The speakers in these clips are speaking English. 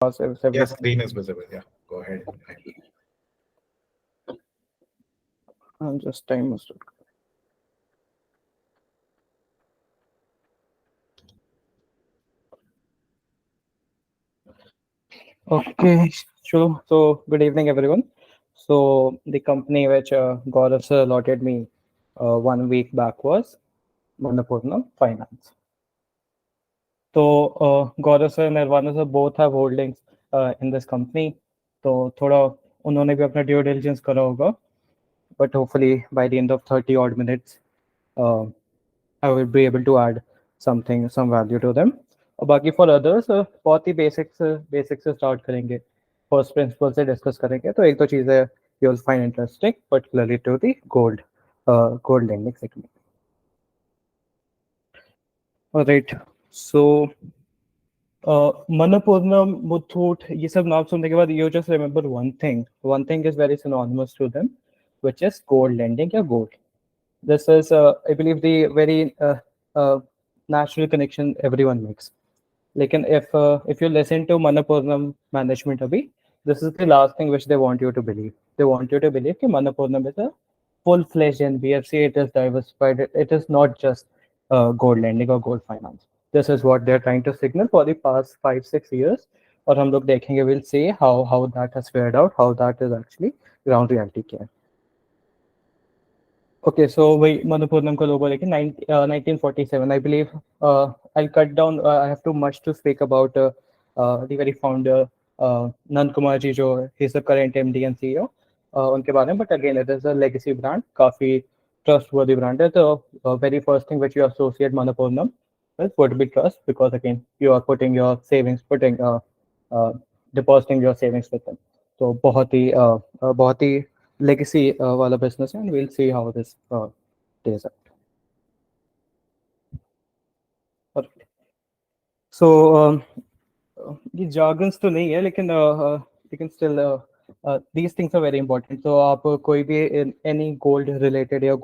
Yeah, screen is visible. Yeah, go ahead. I'm just time was. Okay, sure. So, good evening, everyone. So, the company which Gaurav sir allotted me 1 week back was Manapuram Finance. So, Gaurav sir and Nirvana sir both have holdings in this company. तो थोड़ा उन्होंने भी अपना due diligence करा होगा, but hopefully by the end of 30 odd minutes, uh, I will be able to add some value to them. और बाकी for others बहुत ही basics से start करेंगे, first principle से discuss करेंगे. तो एक दो चीज़ें you'll find interesting, particularly to the gold lending segment. All right, so Manapuram, Muthoot, ये सब नाम सुनने के बाद you just remember one thing. One thing is very synonymous to them, which is gold lending या gold. This is, I believe, the very natural connection everyone makes. Lekin if you listen to Manapuram management abhi, this is the last thing which they want you to believe. They want you to believe that Manapuram is a full-fledged NBFC. It is diversified. It is not just gold lending or gold finance. This is what they're trying to signal for the past 5-6 years. और हम लोग देखेंगे, we'll see how that has fared out, how that is actually ground reality क्या है. Okay, so we Manapuram ka logo like 1947, I believe. I'll cut down. I have too much to speak about the very founder, Nand Kumar ji, jo he's the current MD and CEO. उनके बारे में, but again, it is a legacy brand, काफी trustworthy brand है. The very first thing which you associate Manapuram with would be trust, because again, you are putting your savings, depositing your savings with them. तो बहुत ही legacy वाला business है, and we'll see how this plays out. Alright. So ये jargons तो नहीं है, लेकिन still these things are very important. So आप कोई भी any gold related या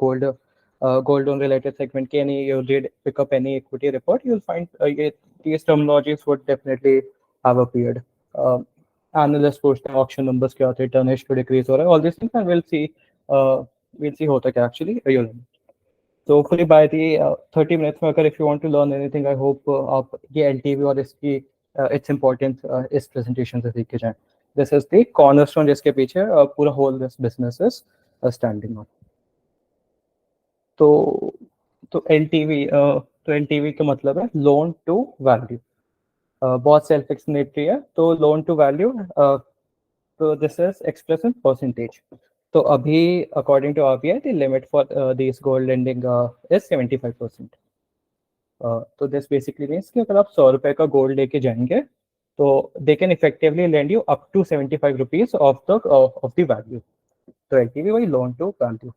gold loan related segment के you did pick up any equity report, you'll find these terminologies would definitely have appeared. Analysts पूछते हैं auction numbers क्या होते हैं, tonnage to decrease हो रहा है, all these things, and we'll see होता क्या actually real. So hopefully by the 30 minutes में, अगर if you want to learn anything, I hope आप ये LTV और इसकी its importance इस presentation से सीख के जाएं. This is the cornerstone जिसके पीछे पूरा whole this business is standing on. तो LTV का मतलब है loan to value. बहुत self explanatory है. तो loan to value, तो this is expressed in percentage. तो अभी according to RBI, the limit for these gold lending is 75%. तो this basically means कि अगर आप 100 रुपए का गोल्ड लेके जाएंगे, तो they can effectively lend you up to 75 rupees of the value. तो LTV वही loan to value.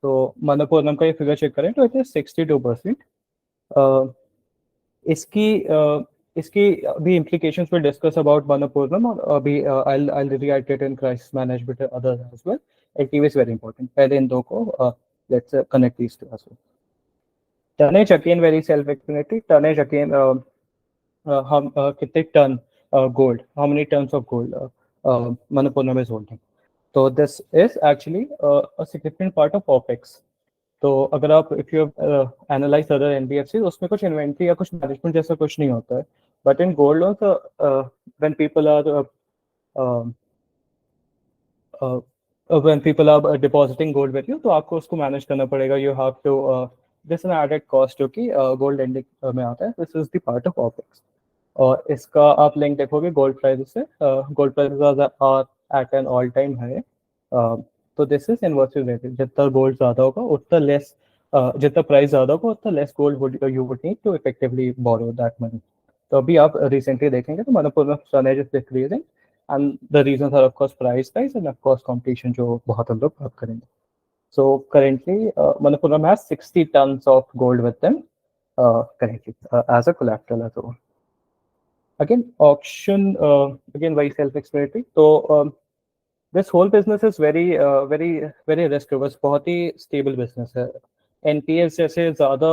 तो मनपुरम का ये फिगर चेक करें तो it is 62%. इसकी अभी implications we'll discuss about Manapuram, और अभी I'll reiterate in crisis management and others as well. LTV is very important. पहले इन दो को let's connect these two as well. Tonnage again very self-explanatory. Tonnage again हम कितने ton gold, how many tons of gold Manapuram is holding. So this is actually a significant part of OPEX. तो अगर आप if you analyze other NBFCs, उसमें कुछ inventory या कुछ management जैसा कुछ नहीं होता है. But in gold loans, when people are depositing gold with you, तो आपको उसको manage करना पड़ेगा. You have to this is an added cost जो कि gold lending में आता है. This is the part of OPEX. और इसका आप लिंक देखोगे gold prices से. Gold prices are at an all time high. तो दिस इज इनवर्सली रिलेटेड. जितना गोल्ड ज़्यादा होगा उतना लेस, जितना प्राइस ज़्यादा होगा उतना less gold you would need to effectively borrow that money. तो अभी आप रिसेंटली देखेंगे तो Manappuram tonnage is decreasing, and the reasons are of course price and of course competition, जो बहुत हम लोग बात करेंगे. So currently Manappuram has 60 tons of gold with them currently as a collateral as well. Again, auction, again very self-explanatory. So this whole business is very risk averse. बहुत ही stable business है. NPS जैसे ज़्यादा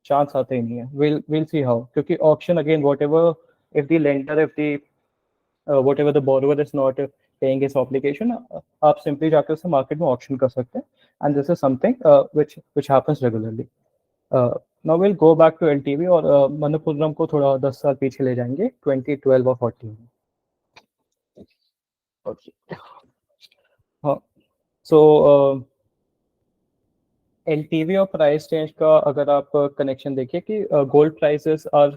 chance आते ही नहीं है. We'll see how. क्योंकि auction again, whatever, if the whatever the borrower is not paying his obligation, आप simply जाके उसे market में auction कर सकते हैं, and this is something which happens regularly. Now we'll go back to LTV और मनप्पुरम को थोड़ा 10 साल पीछे ले जाएंगे 2012 और 14 में. Okay. हाँ, so LTV और प्राइस चेंज का अगर आप कनेक्शन देखिए कि gold prices are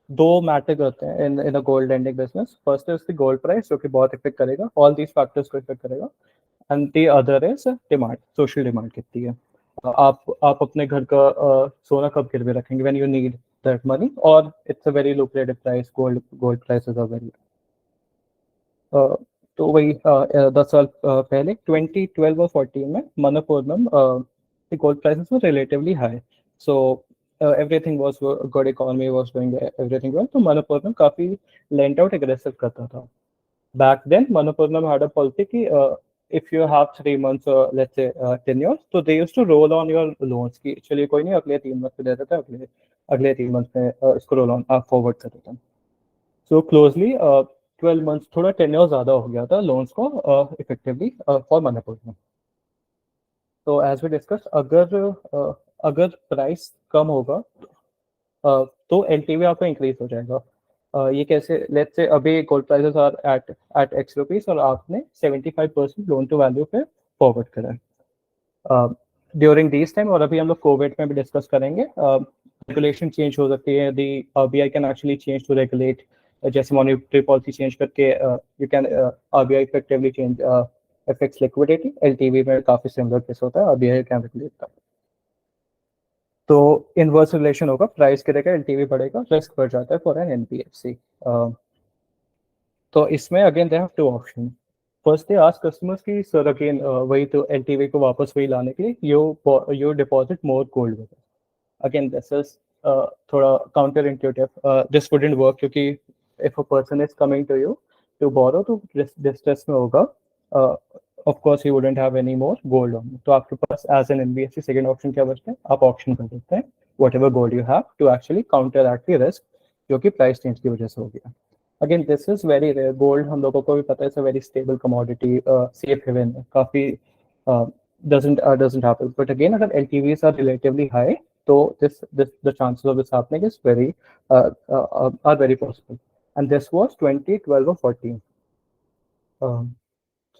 do matter करते हैं in a gold lending business. First is the gold price जो कि बहुत इफेक्ट करेगा, ऑल दीज फैक्टर्स को इफेक्ट करेगा, and the other is demand, social demand कितनी है. आप अपने घर का सोना कब गिरवे रखेंगे, when you need that money, और it's a very lucrative price, gold prices are very. तो वही 10 साल पहले 2012 और 14 में Manappuram gold prices were relatively high, so everything was good, economy was doing everything well, तो मनप्पुरम काफी lent out aggressive करता था. Back then Manappuram had a policy कि if you have 3 months let's say tenure, so they used to roll on your loans कि चलिए कोई नहीं, अगले 3 months पे दे देते हैं, अगले 3 months में इसको roll on आप forward कर देते हैं. So closely 12 months, थोड़ा tenure ज़्यादा हो गया था loans को effectively for मनप्पुरम. तो एज वी डिस्कस, अगर प्राइस कम होगा तो एलटीवी आपका इंक्रीज हो जाएगा. ये कैसे, लेट्स से अभी gold prices are at X rupees और आपने 75% लोन टू वैल्यू पे फॉरवर्ड करा है ड्यूरिंग दिस टाइम. और अभी हम लोग कोविड में भी डिस्कस करेंगे, रेगुलेशन चेंज हो सकती है, the RBI can actually change to regulate, जैसे मॉनेटरी पॉलिसी चेंज करके you can RBI effectively change affects liquidity. LTV में काफी सिमिलर केस होता है, आरबीआई कैन रेगुलेट दैट. तो इनवर्स रिलेशन होगा, प्राइस गिरेगा एलटीवी बढ़ेगा, रिस्क बढ़ जाता है फॉर एन एनबीएफसी. तो इसमें again they have two option. First they ask customers की सर अगेन वही तो एलटीवी को वापस वही लाने के लिए you deposit more gold with us. Again this is थोड़ा counter intuitive, this wouldn't work, क्योंकि if a person is coming to you to borrow तो डिस्ट्रेस में होगा, of course he wouldn't have any more gold on you. तो आपके पास as an NBFC second option क्या बचता है, आप ऑप्शन कर देते हैं whatever gold you have to actually counteract the risk जो कि प्राइस चेंज की वजह से हो गया. Again this is very rare. Gold हम लोगों को भी पता है, it's a very stable commodity, safe haven, काफी doesn't happen. But again अगर LTVs are relatively high तो the chances of this happening is very are very possible. And this was 2012 or 14.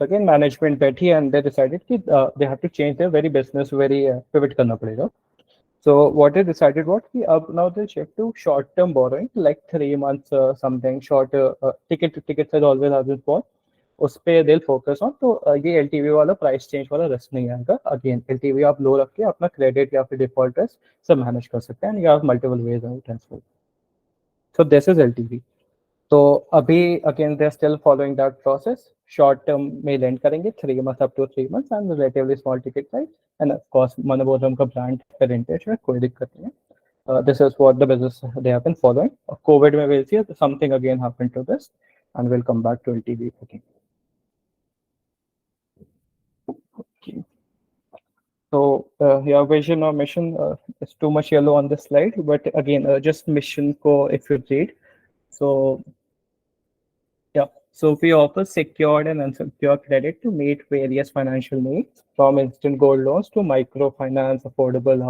So again management बैठी and they decided कि they have to change their very business, very pivot करना पड़ेगा. So what they decided was कि अब now they shift to short term borrowing, like 3 months something short, ticket size always has been small, उस पे they'll focus on. तो ये LTV वाला price change वाला रिस्क नहीं आएगा. अगेन LTV आप लो रख के अपना क्रेडिट या फिर डिफॉल्ट रिस्क सब मैनेज कर सकते हैं, या multiple ways of transfer. So this is LTV. तो अभी again they are still following that process. Short term में लेंड करेंगे 3 months up to 3 months एंड relatively small ticket size, and of course Manappuram का ब्रांड पेरेंटेज में कोई दिक्कत नहीं है. This is what the business they have been following. Covid में will see something again happened to this and will come back to LTV again. So your vision or mission is too much yellow on this slide, but again just mission ko if you read. So yeah, so we offer secured and unsecured credit to meet various financial needs, from instant gold loans to microfinance, affordable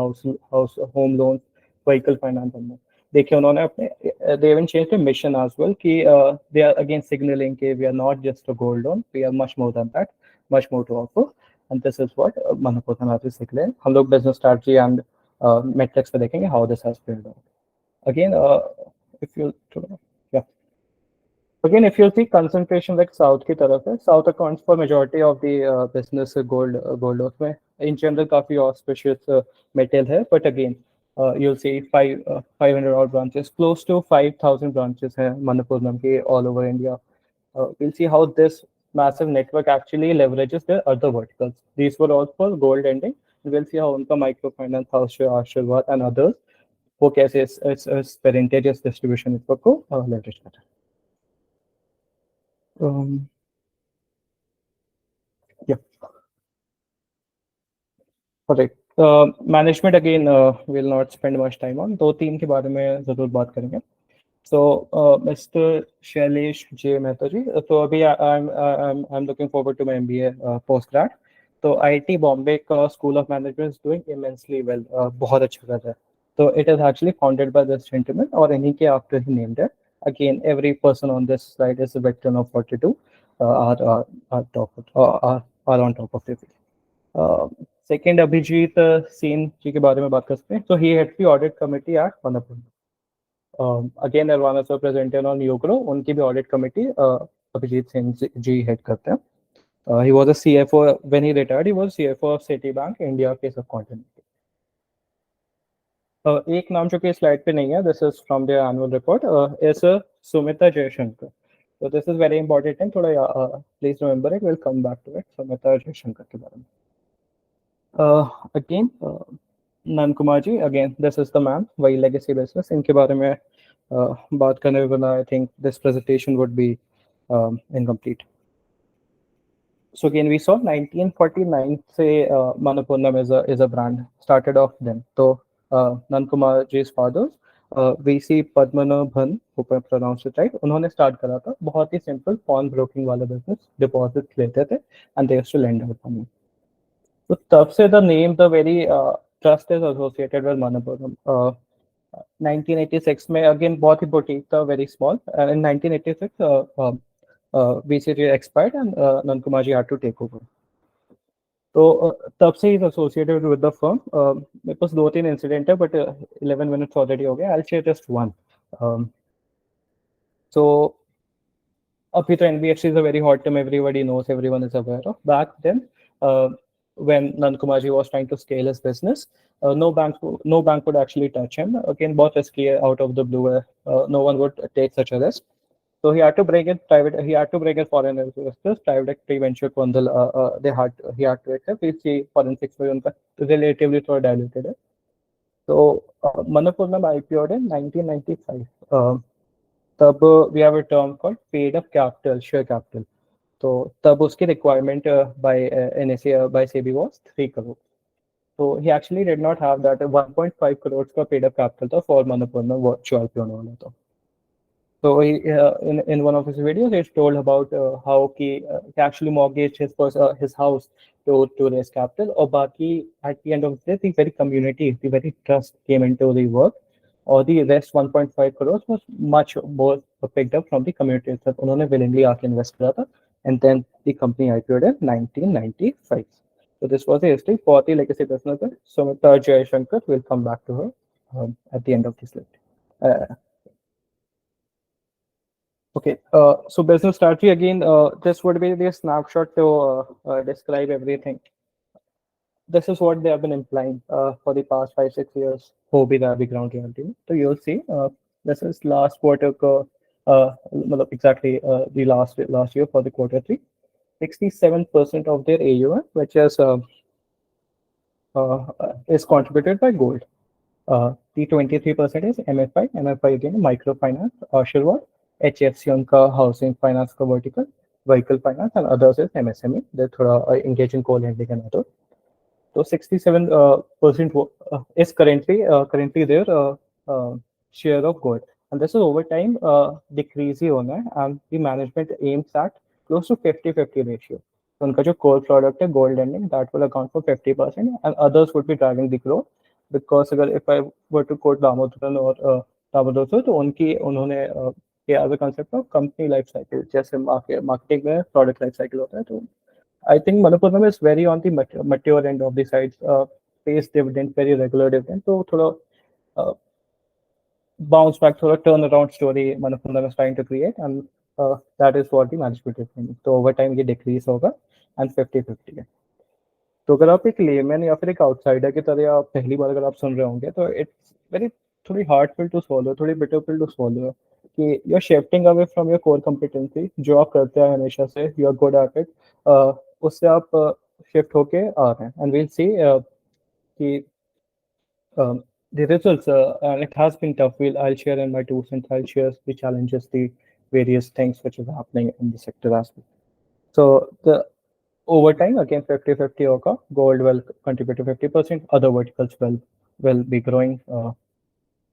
home loans, vehicle finance and more. देखिए उन्होंने अपने they even changed the mission as well कि they are again signaling कि we are not just a gold loan, we are much more than that, much more to offer, and this is what Manapuram has signaled. हम लोग business strategy and metrics पे देखेंगे how this has played out. Again if you yeah. Again, if you see concentration like South की तरफ है, South accounts for majority of the business gold loans में. In general काफी auspicious metal है, but again you'll see 500 odd branches, close to 5,000 branches हैं मनप्पुरम के all over India. We'll see how this massive network actually leverages their other verticals. These were all for gold lending. We'll see how उनका microfinance, Ashirwad and others वो कैसे इस percentage distribution network को leverage करते हैं. Yeah. Correct. Management again will not spend much time on. दो तीन के बारे में जरूर बात करेंगे. Mr. Shailesh J. Mehta ji, so अभी I'm looking forward to my MBA post grad. तो IIT Bombay का School of Management is doing immensely well, बहुत अच्छा कर रहा है. So it is actually founded by this gentleman, और इन्हीं के after he named it. Again, every person on this slide is a veteran of what to do. Are top are on top of the field. Second, Abhijit Sen जी के बारे में बात कर सकते हैं. So he heads the audit committee at Manapuram. Again Nirvana sir presented on योग्रो, उनकी भी audit committee Abhijit Singh ji head करते हैं. He was a CFO when he retired. He was CFO of Citibank India के सब कॉन्टिनेंट. एक नाम जो कि स्लाइड पे नहीं है, this is from there annual report, is Sumita Jaishankar. So this is very important and थोड़ा please remember it. We'll come back to it. Sumita Jaishankar के बारे में. Again, Nand Kumar ji, again this is the man, वही legacy business. इनके बारे में बात करने में I think this presentation would be incomplete. So again we saw 1949 से Manapuram is a brand started off then. So Nand Kumar जी's fathers, VC Padmanabhan, hope I pronounced it right, उन्होंने स्टार्ट करा था बहुत ही सिंपल pawn broking वाला बिजनेस. डिपॉजिट लेते थे and they used to lend out money. तो तब से the name, the very trust is associated with Manapuram. 1986 में again बहुत ही boutique था, very small. In 1986 VCG expired and Nand Kumar ji had to take over. तो तब से is associated with the firm. मेरे पास 2-3 इंसिडेंट है, but 11 minutes already हो गए. I'll share just one. So अभी तो NBFC is a very hot term, everybody knows, everyone is aware of. Back then, when Nand Kumar ji was trying to scale his business, no bank would actually touch him. Again, बहुत risky है, out of the blue. No one would take such a risk. So he had to bring in foreign investors, private equity venture fundal. He had to accept. We see forensics में उनका relatively थोड़ा diluted है. So Manapuram IPO'd in 1995. तब we have a term called paid up capital, share capital. तो तब उसकी requirement by NSE by SEBI was 3 crore. So he actually did not have that. 1.5 crores का paid up capital था for Manapuram जो IPO होने वाला था. So he, in one of his videos, he told about how he actually mortgaged his house to raise capital. Or बाकी at the end of the day, the very community, the very trust came into the work. Or the rest 1.5 crores was much more picked up from the community itself. उन्होंने willingly आके invest करा था, and then the company IPO'd in 1995. So this was the history for the legacy business. Sumita Jayashankar, we'll come back to her at the end of this slide. Okay, so business strategy again, this would be the snapshot to describe everything. This is what they have been implying for the past 5-6 years. Ho bhi raha abhi ground reality. So you'll see, this is last quarter, exactly the last year for the quarter 3. 67% of their AUM, which is contributed by gold. The 23% is MFI. MFI again microfinance, Ashirwad, HFC उनका housing finance का vertical, vehicle finance, and others is MSME. They थोड़ा engaging co-lending and other. So 67% is currently their share of gold, and this is over time decrease ही होना है, and the management aims at close to 50-50 ratio. So उनका जो core product है gold lending, that will account for 50%, and others would be driving the growth. Because अगर if I were to quote Damodaran और दामोदर तो उन्होंने as a concept of company life cycle, जैसे marketing में product life cycle होता है, तो I think Manapuram is very on the mature end of the sides, pays dividend, very regular dividend. So थोड़ा bounce back, थोड़ा turnaround story Manapuram is trying to create, and that is what the management is doing. So over time ये decrease होगा and 50-50 है. तो अगर आप एक layman या फिर एक आउटसाइडर की तरह आप पहली बार अगर आप सुन रहे होंगे, तो इट्स वेरी थोड़ी हार्ड पिल टू स्वॉलो, थोड़ी बिटर पिल टू स्वॉलो, कि you are shifting away from your core competency जो आप करते हैं हमेशा से, you are good at it, उससे आप शिफ्ट होके आ रहे हैं. एंड वील सी कि the results, and it has been tough. I'll share in my 2 cents. I'll share the challenges, the various things which is happening in the sector as well. So the over time, again 50-50 gold will contribute to 50%. Other verticals will be growing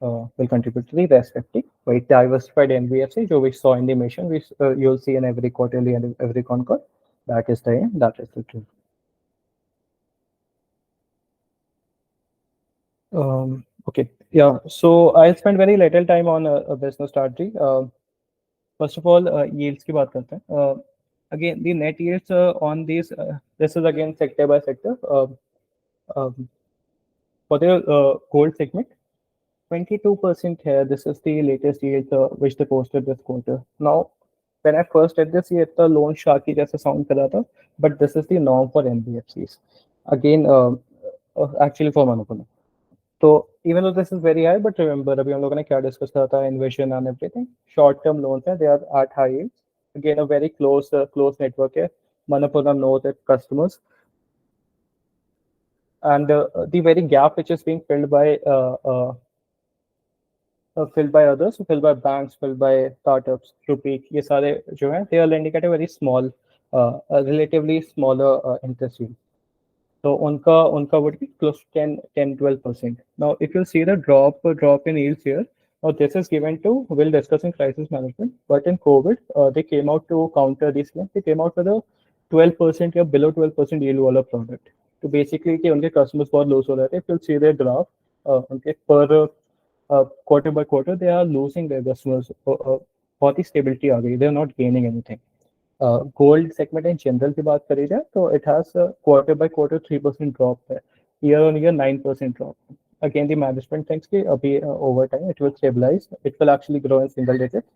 will contribute to the rest 50. Right, diversified NBFC, जो we saw in the mission, you'll see in every quarterly and every con call. That is the aim. That is the truth. Okay, yeah. So I'll spend very little time on a business strategy. First of all, yields की बात करते हैं. Again, the net yields on these. This is again sector by sector. For the gold segment, 22% here. This is the latest yield which they posted this quarter. Now, when I first did this, ये the loan sharky जैसा sound कर रहा था, but this is the norm for NBFCs. Again, actually for Manapuram. So even though this is very high, but remember, अभी हम लोगों ने क्या discuss करा था, inversion and everything. Short-term loans हैं, they are at high yields. Again, a very close network है. Manapuram knows its customers, and the very gap which is being filled by others, filled by banks, filled by startups, Rupeek, ये सारे जो हैं, they are lending at a very small, relatively smaller interest yield. So unka would be close to 10-12%. Now, if you see the drop in yields here, now this is given to, we'll discuss in crisis management, but in COVID, they came out to counter these claims. They came out with a 12% or below 12% yield wala product. So basically, कि उनके customers बहुत lose हो रहे थे. If you'll see their graph, उनके per quarter by quarter, they are losing their customers. बहुत ही stability आ गई. They are not gaining anything. Gold segment in general की बात करी जाए तो it has a quarter by quarter 3% drop है, year on year 9% drop. Again, the management thinks कि अभी over time it will stabilize, it will actually grow in single digits.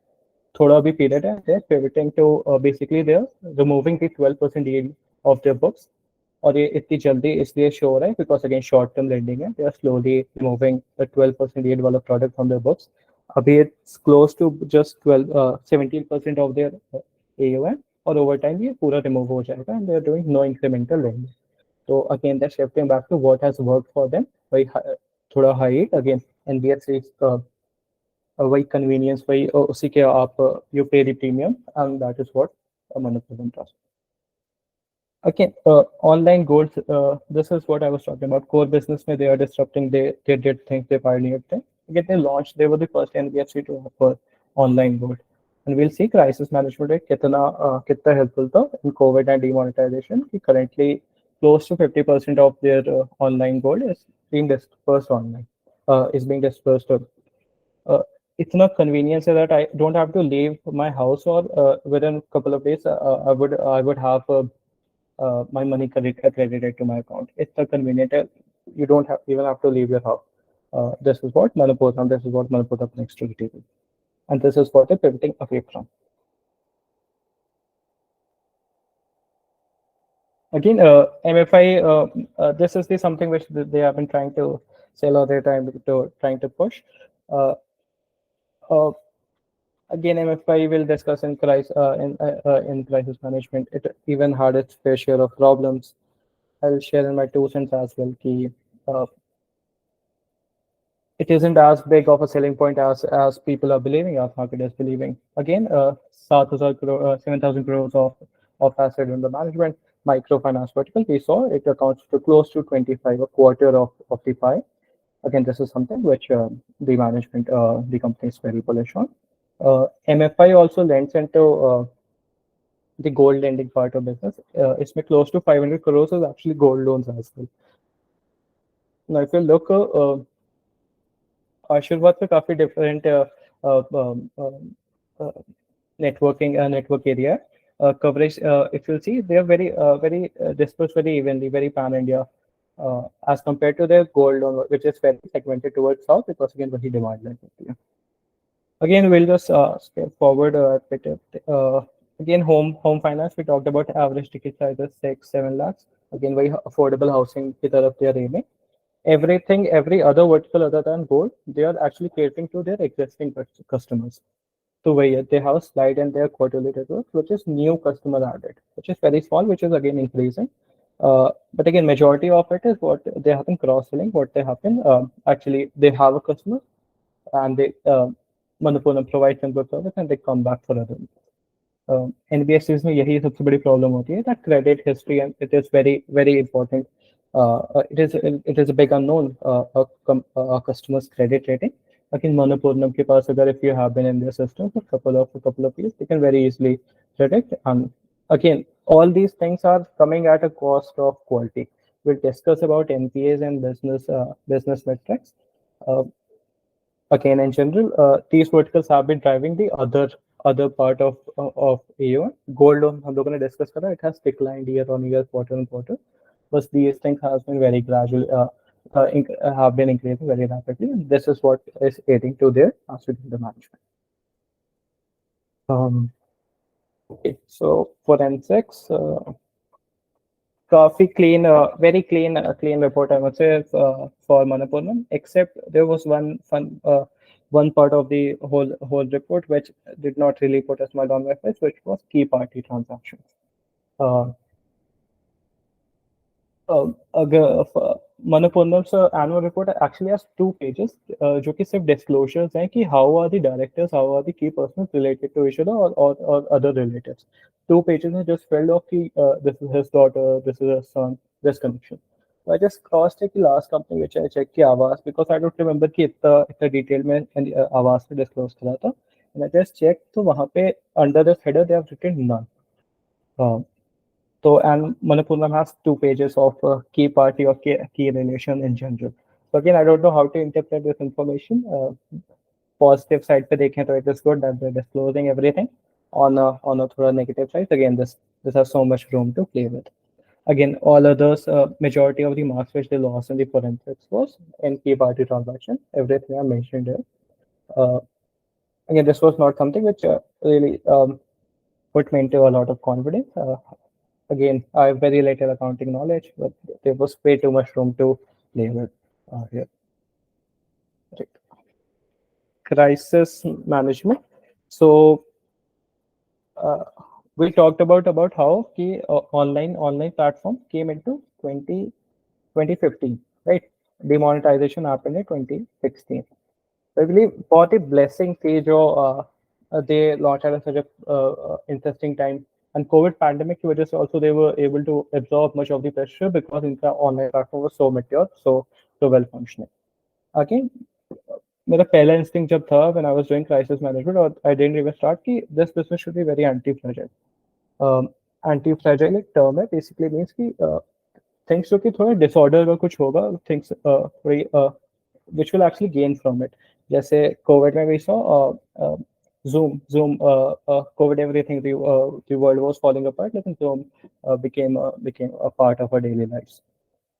थोड़ा अभी period है, they're pivoting to basically they're removing the 12% yield of their books. और ये इतनी जल्दी इसलिए show रहा है because again short term lending है, they are slowly removing the 12% yield वाला product from their books. अभी it's close to just 17% of their AUM. और over time ये पूरा remove हो जाएगा and they are doing no incremental lending. So again they're shifting back to what has worked for them. वही थोड़ा high yield again NBFC वही convenience वही उसी के आप you pay the premium and that is what Manapuram does. Again, online gold. This is what I was talking about. Core business, they are disrupting. They did things. They pioneered things. Again, they launched. They were the first NBFC to offer online gold. And we'll see crisis management rate कितना helpful था in COVID and demonetization. Currently, close to 50% of their online gold is being dispersed online. Is being dispersed. It's not convenience that I don't have to leave my house or within a couple of days I would have my money credited to my account. It's so convenient. You don't even have to leave your house. This is what Manapuram brings to the table. And this is what they're pivoting away from. Again, MFI, this is something which they have been trying to sell all their time to trying to push. Again, MFI will discuss in crisis management. It even had its fair share of problems. I'll share in my 2 cents as well. It isn't as big of a selling point as people are believing, as market is believing. Again, 7,000 crores of asset under management, microfinance vertical. We saw it accounts to close to 25, a quarter of the pie. Again, this is something which the management, the company is very bullish on. MFI also lends into the gold lending part of business. It's close to 500 crores is actually gold loans as well. Now, if you look, Ashirvad पे काफी different network area coverage. If you see, they are very dispersed very evenly, very pan India. As compared to their gold loan, which is very segmented towards south, because again, very demand like. Again, we'll just step forward a bit. Again, home finance. We talked about average ticket sizes 6-7 lakhs. Again, very affordable housing की तरफ they are aiming. Every other vertical other than gold, they are actually catering to their existing customers. So they have a slide in their quarterly reports, which is new customer added, which is very small, which is again increasing. But again, majority of it is what they have been cross-selling. What they have been actually, they have a customer and they Manapuram provides them good service and they come back for other. NBFCs में यही सबसे बड़ी problem होती है that credit history, and it is very important. It is a big unknown, a customer's credit rating. Again, Manapuram ke paas agar if you have been in their system for couple of years, they can very easily predict. And again, all these things are coming at a cost of quality. We'll discuss about NPAs and business metrics. Uh, Again, in general, these verticals have been driving the other part of AUM. Gold loan, हम लोगों ने discuss करा, it has declined year on year, quarter on quarter, but these things has been very gradual, have been increasing very rapidly. And this is what is aiding to their assets under management. Okay, so forensics. Coffee clean, very clean report, I would say, for Manapuram, except there was one part of the whole report which did not really put a smile on my face, which was key party transactions. Uh, Manapuram's annual report actually has 2 pages, जो कि सिर्फ disclosures हैं कि how are the directors, how are the key persons related to each other or other relatives. 2 pages are just filled of कि this is his daughter, this is his son, this connection. So I just cross-checked the last company which I checked की आवास, because I don't remember कि इतना detail में आवास से disclose करा था. And I just checked, तो वहाँ पे under this header they have written none. So, and Manapuram has 2 pages of key party or key relation in general. So again, I don't know how to interpret this information. Positive side पे देखें तो it is good that they're disclosing everything. On a थोड़ा negative side, again, this has so much room to play with. Again, all others, majority of the marks which they lost in the forensics was in key party transaction. Everything I mentioned here. Again, this was not something which really put me into a lot of confidence. Again, I have very little accounting knowledge, but there was way too much room to play with here. Right. Crisis management. So we talked about how the online platform came into 2015, right? Demonetization happened in 2016. So I believe बहुत ही blessing थी जो they launched at such a interesting time. And COVID pandemic की वजह से also they were able to absorb much of the pressure because इनका online platform was so mature, so well functioning. Again, मेरा पहला instinct जब था when I was doing crisis management, और I didn't even start कि this business should be very anti-fragile. Anti-fragile एक term है, basically means कि things जो कि थोड़ा disorder का कुछ होगा, things which will actually gain from it. जैसे COVID में we saw Zoom, COVID, everything, the world was falling apart, लेकिन Zoom became a part of our daily lives.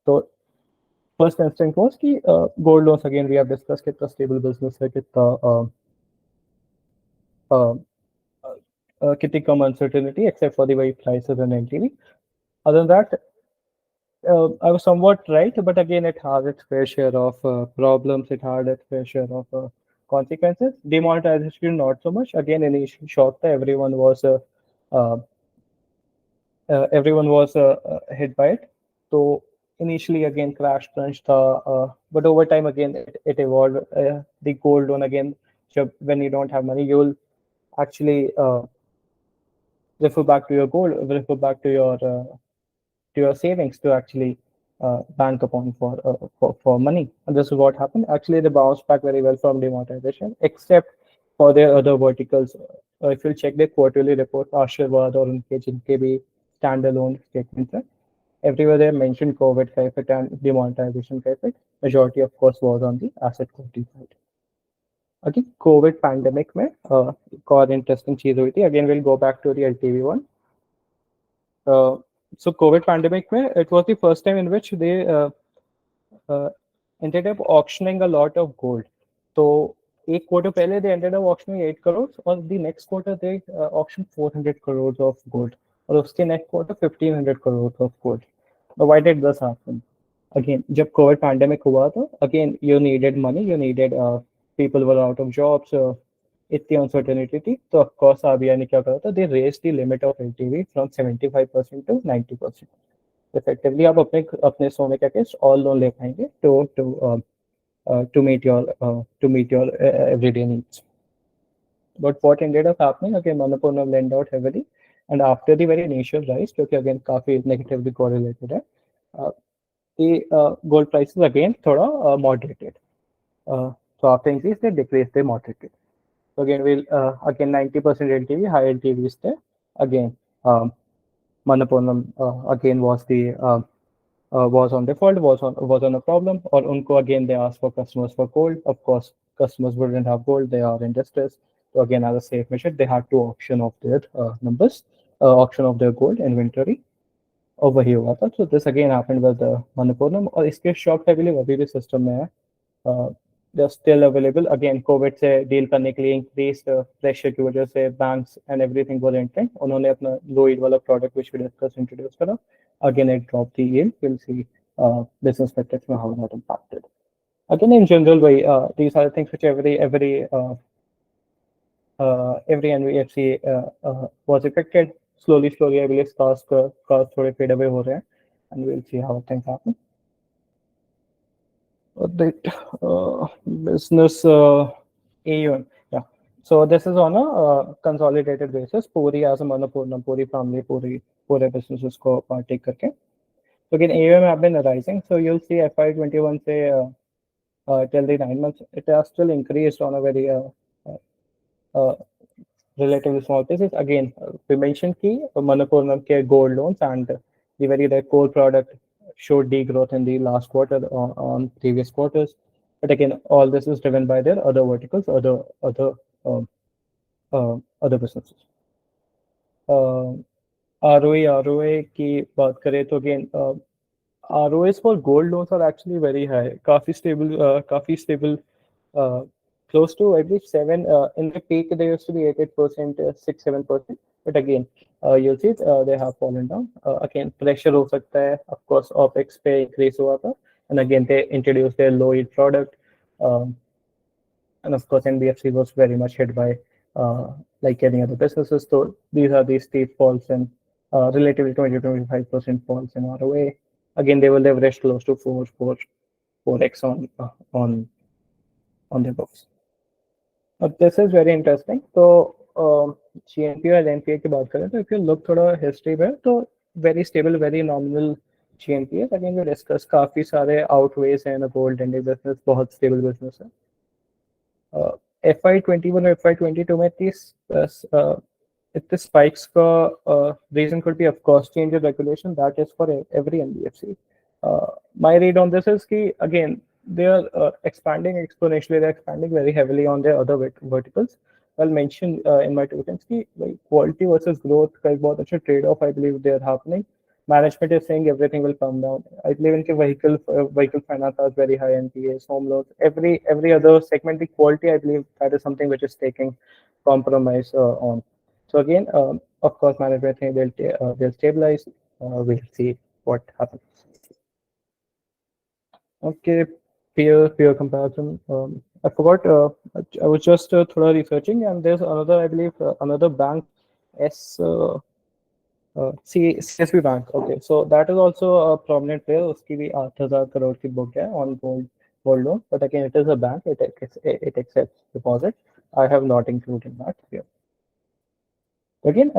So first instinct was कि gold loans, again we have discussed कितना stable business है, कितनी कम uncertainty except for the very prices and LTV. Other than that, I was somewhat right, but again, it had its fair share of problems. It had its fair share of consequences. Demonetization, not so much. Again, initial shock, everyone was hit by it. So initially, again, crash crunch tha, but over time, again, it evolved. The gold loan, again, when you don't have money, you'll actually refer back to your gold, refer back to your savings to actually bank upon for money. And this is what happened. Actually, they bounced back very well from demonetization, except for their other verticals. If you check their quarterly report, Ashirwad or जिनके भी standalone statements हैं, everywhere they mentioned COVID का effect and demonetization का effect. Majority, of course, was on the asset quality side. Again, COVID pandemic में एक और interesting चीज हुई थी. Again, we'll go back to the LTV one. So COVID pandemic में, it was the first time in which they ended up auctioning a lot of gold. So एक quarter पहले they ended up auctioning 8 crores, और the next quarter they auctioned 400 crores of gold, और उसके next quarter 1500 crores of gold. But why did this happen? Again, जब COVID pandemic हुआ था, again you needed money, you needed people were out of jobs. इतनी uncertainty थी, तो of course RBI ने क्या करा था, they raised the limit of LTV from 75% to 90%. Effectively आप अपने सोने के अगेंस्ट all loan ले पाएंगे to meet your everyday needs. But what ended up happening, again, Manapuram lent out heavily, and after the very initial rise, क्योंकि again काफी negatively correlated है, the gold prices again थोड़ा moderated. So after increase, they decrease, they moderate. So again, we'll again 90% LTV, high LTV is there. Again, Manapuram again was on default, was on a problem, or unko again they asked for customers for gold. Of course, customers wouldn't have gold; they are in distress. So again, as a safe measure, they had to auction off their numbers, auction of their gold inventory. over ही हुआ था. So this again happened with Manapuram और इसके shop I believe अभी भी system में है. They're still available. Again, COVID से deal करने के लिए increased pressure की वजह से banks and everything were entering. उन्होंने अपना low yield वाला product which we discussed introduce करा. Again, it dropped the yield. We'll see business metrics में how that impacted. Again, in general way, these are the things which every NBFC was affected. Slowly, I believe cars थोड़े fade away हो रहे हैं, and we'll see how things happen. Business AUM, yeah. So this is on a consolidated basis. पूरी as a Manapuram, पूरी family, पूरे businesses को partake करके. So again, AUM have been rising. So you'll see FY21 say till the 9 months, it has still increased on a very relatively small basis. Again, we mentioned key Manapuram ke gold loans and the very core product showed degrowth in the last quarter on previous quarters. But again, all this is driven by their other verticals, other businesses. ROA की बात करें तो again, ROAs for gold loans are actually very high, काफी stable, close to at least 7. In the peak, they used to be 8%, 6-7%. But again, you'll see they have fallen down. Again, pressure हो सकता है. Of course, OPEX पे increase हुआ था. And again, they introduced their low yield product. And of course, NBFC was very much hit by like any other businesses. So these are the steep falls and relatively 20-25% falls in ROA. Again, they will leverage close to 4x on their books. This is very interesting. So GNPA और NPA की बात करें तो if you look थोड़ा history में तो very stable, very nominal GNPA. Again, we discuss काफी सारे outways हैं. Gold lending business बहुत stable business है. FY21 और FY22 में इतने spikes का reason could be of course change in regulation. That is for every NBFC. My read on this is कि again they are expanding exponentially. They're expanding very heavily on their other verticals. I'll mention in my 2 cents कि like quality versus growth का एक बहुत अच्छा trade-off I believe they are happening. Management is saying everything will come down. I believe in vehicle finance has very high NPAs, home loans, every other segment. The quality I believe that is something which is taking compromise on. So again, of course, management think they'll stabilize. We'll see what happens. Okay, peer comparison. I forgot. I was just thorough researching, and there's another. I believe another bank, CSB Bank. Okay, so that is also a prominent player. उसकी भी 8,000 crore की book है on gold loan. But again, it is a bank. It accepts deposit. I have not included that here. Again,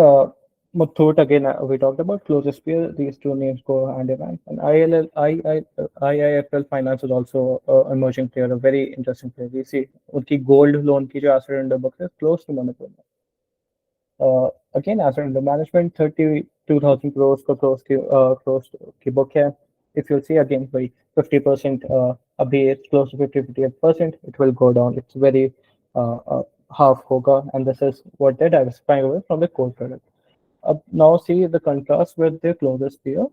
Muthoot, again, we talked about closest peer. These two names go hand in hand. And IIFL Finance is also an emerging player, a very interesting player. We see उनकी gold loan की जो asset under book is close to Manapuram. Again, asset under management 32,000 crores को close की book है. If you'll see again, by 50%, अभी it's close to 58%. It will go down. It's very half होगा, and this is what they're diversifying away from the core product. Now see the contrast with their closest peer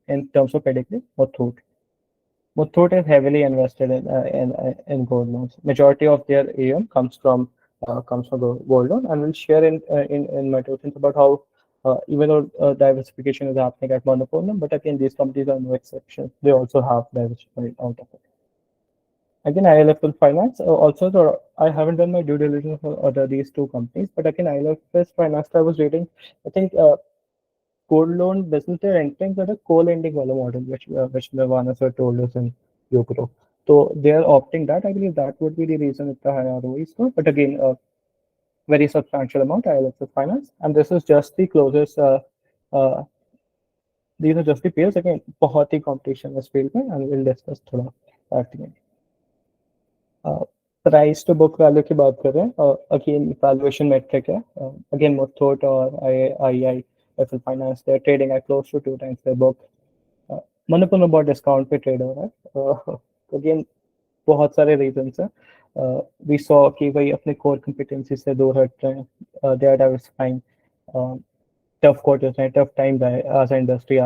in terms of pedigree. Muthoot is heavily invested in gold loans. Majority of their AUM comes from gold loan, and we'll share in my 2 cents about how even though diversification is happening at Manapuram, but again these companies are no exception. They also have diversified out of it. Again, IIFL Finance. Also, I haven't done my due diligence for these 2 companies, but again, IIFL Finance I was reading. I think gold loan business they're entering with a co-lending model, which Nirvana sir told us in Yogro. So they are opting that. I believe that would be the reason it's the high ROEs. But again, very substantial amount IIFL Finance, and this is just the closest. These are just the peers. Again, बहुत ही competition is field में, and we'll discuss थोड़ा that again. Price to book value की बात कर रहे हैं, again valuation metric है, again Muthoot और I FL finance they are trading at close to 2 times their book. Manappuram बहुत डिस्काउंट पे ट्रेड हो रहा है, अगेन बहुत सारे रीजंस हैं. वी सॉ कि भाई अपने कोर कंपिटेंसी से दूर हट रहे हैं, they are diversifying. Tough quarters हैं, टफ टाइम है as a industry,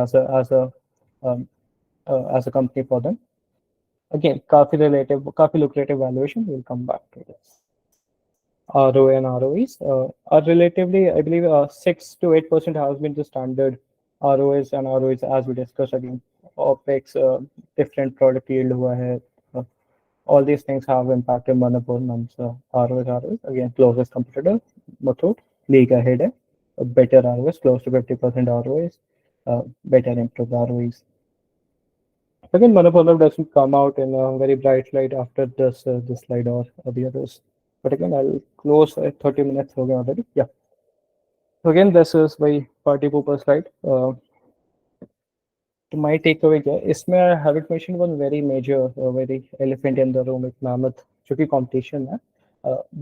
as a company for them. Again, काफी lucrative valuation. We'll come back to this. ROA and ROEs are relatively, I believe, 6 to 8% has been the standard ROAs and ROEs as we discussed. Again, OPEX, different product yield हुआ है. All these things have impacted Manapuram's ROEs. Again, closest competitor, Muthoot, league ahead है. Better ROEs, close to 50% ROEs, better improved ROEs. Again, Manapuram doesn't come out in a very bright light after this slide or the others. But again, I'll close at 30 minutes हो गए already. Yeah. So again, this is my party pooper slide. To my takeaway क्या है, इसमें I haven't mentioned one very major, very elephant in the room, एक mammoth, जो कि competition है.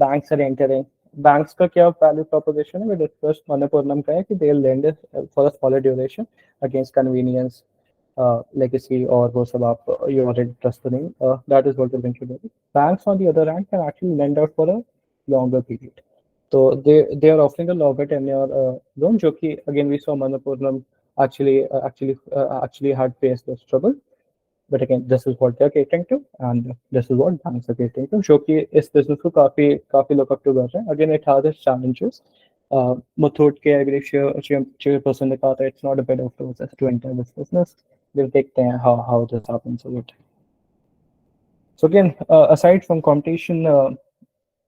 Banks are entering. Banks का क्या value proposition है? We discussed Manapuram का है कि they lend for a smaller duration against convenience, legacy और वो सब आप your interest नहीं. That is what they're going to do. Banks on the other hand can actually lend out for a longer period. So they are offering a longer tenure loan, जो कि again we saw Manapuram actually had faced this trouble. But again, this is what they're catering to, and this is what banks are catering to. जो कि इस business को काफी look up to कर रहे हैं. Again, it has its challenges. Muthoot के average chairperson ने कहा था it's not a bad process to enter this business. We'll take time how this happens over time. So again, aside from competition,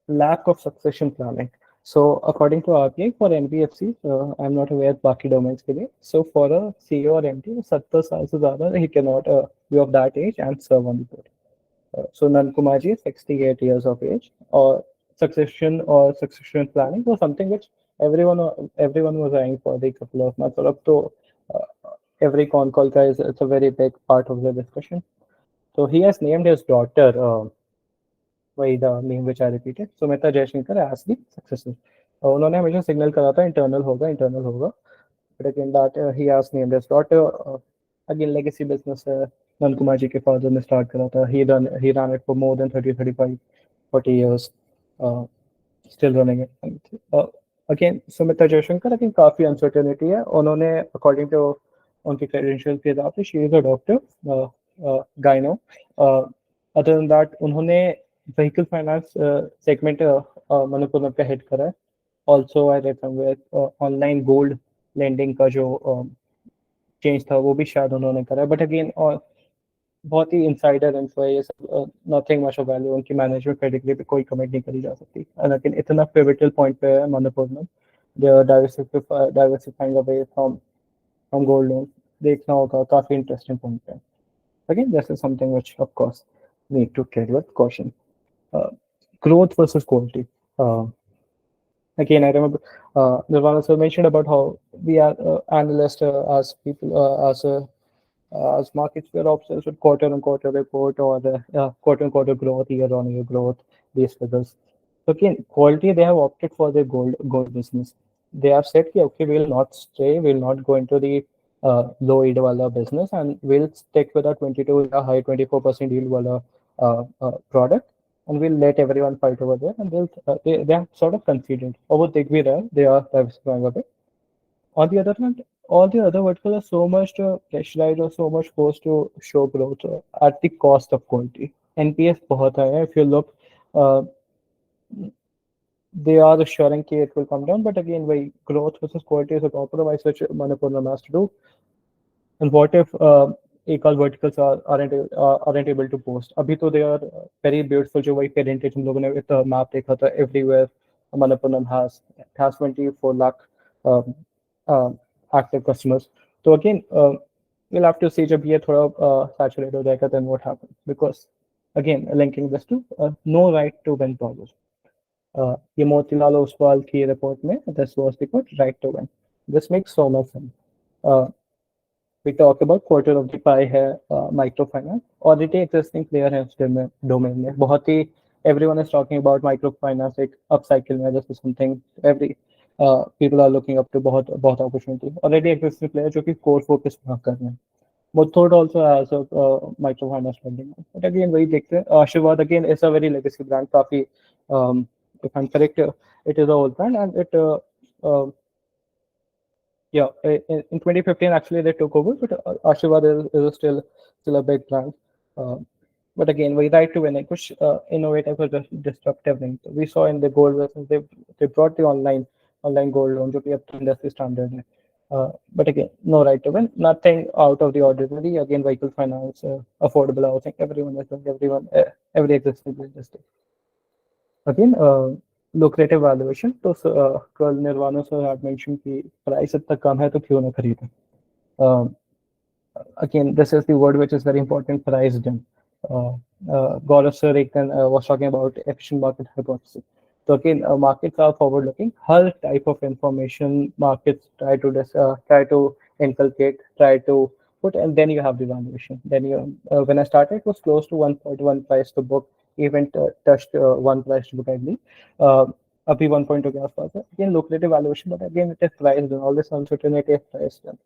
lack of succession planning. So according to RBI, for NBFCs, I'm not aware बाकी domains के लिए. So for a CEO or MD, 70 साल से ज़्यादा he cannot be of that age and serve on the board. So Nankumar ji is 68 years of age. Or succession planning was something which everyone was eyeing for the couple of months. और अब तो every con call का it's a very big part of the discussion. So he has named his daughter. वही the name which I repeated, Sumita Jaishankar as the successor. उन्होंने हमेशा signal करा था internal होगा, but again that he has named his daughter. Again legacy business है, नंद कुमार जी के father ने start करा था. He run it for more than 35-40 years, still running it. Again Sumita Jayashankar, again काफी अनसर्टेनिटी है. उन्होंने अकॉर्डिंग टू उनके क्रेडेंशियल के हिसाब से she is a doctor, gynae. Other than that उन्होंने व्हीकल फाइनेंस सेगमेंट मणिपुरम पे हेड करा है. Also I read somewhere online gold lending का जो चेंज था वो भी शायद उन्होंने करा है. बट अगेन बहुत ही इंसाइडर इन्फो है ये सब, नथिंग मच ऑफ वैल्यू. उनकी मैनेजमेंट पेडिग्री पे कोई कमेंट नहीं करी जा सकती. लेकिन इतना पिवटल पॉइंट पे है Manappuram, they are diversifying away from gold loan. देखना होगा, काफी इंटरेस्टिंग पॉइंट है. Again this is something which of course need to trade with caution. Growth versus quality. Again, I remember Nirvana sir mentioned about how we are analysts, as people, as markets, we are obsessed with quarter-on-quarter report or quarter-on-quarter growth, year-on-year growth, these figures. So again, quality, they have opted for the gold business. They have said, okay, we'll not go into the low yield wala business, and we'll stick with our 22 or high 24% yield wala product. And we'll let everyone fight over there, and they are sort of conceded. Over they are diversifying a bit. On the other hand, all the other verticals are so much pressurized or so much forced to show growth at the cost of quality. NPS बहुत high है. If you look, they are assuring that it will come down, but again, growth versus quality is a compromise which Manapuram has to do. And what if एक verticals aren't able to post? अभी तो they are very beautiful. जो वही parentage हम लोगों ने map देखा था, everywhere Manapuram has 24 lakh active customers. So again, we'll have to see जब ये थोड़ा saturate हो जाएगा, then what happens? Because again, linking this to no right to win policy. ये मोतीलाल ओसवाल की रिपोर्ट में this was the quote, right to win. This makes so much sense. We talk about quarter of the pie है microfinance. Already existing player है उस domain में. बहुत ही everyone is talking about microfinance एक upcycle में जैसे something every people are looking up to बहुत opportunity already existing player जो कि core focus वहाँ कर रहे हैं. Muthoot also has a microfinance lending, but again वही देखते हैं. Ashirwad again is a very legacy brand, काफी if I'm correct, it is an old brand and it uh, yeah, in 2015 actually they took over, but Ashirwad is still a big brand. Uh, but again, we right to win it, which innovative or disruptive thing. We saw in the gold business, they brought the online gold loan, which is up to industry standard. But again, no right to win, nothing out of the ordinary. Again, vehicle finance, affordable housing, everyone is doing, every existing industry. Again, lucrative valuation. तो कल nirvana sir had mentioned कि price इतना कम है तो क्यों ना खरीदें. Again, this is the word which is very important, price dim. Gaurav sir was talking about efficient market hypothesis. So again, markets are forward-looking. Her type of information markets try to inculcate, try to put, and then you have the valuation. Then you, when I started, it was close to 1.1 price to book. Even touched one price to book, I believe. Abhi 1.2 के आसपास है. Again, lucrative valuation, but again, it is priced in. All this uncertainty is priced in.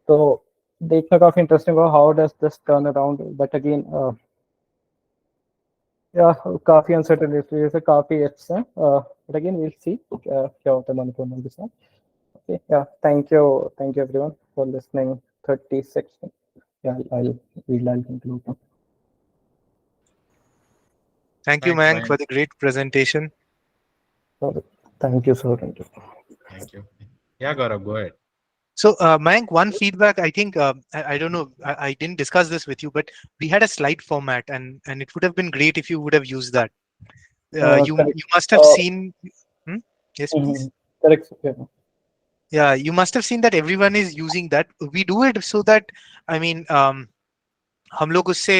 So देखना काफी interesting होगा how does this turn around but again या काफी uncertainty से काफी इट्स है बट अगेन विल सी क्या होता है मनपुरम के साथ. ओके या thank you everyone for listening 36 yeah I'll conclude. Thank you, Thanks, Mayank, Mayank. for the great presentation. Thank you sir. Thank you. Yeah, Gaurav, go ahead. So, Mayank, one feedback, I think, I don't know, I didn't discuss this with you, but we had a slide format, and it would have been great if you would have used that. Correct. You must have seen. Yes, please. Correct. Yeah, you must have seen that everyone is using that. We do it so that, I mean, हम लोग उससे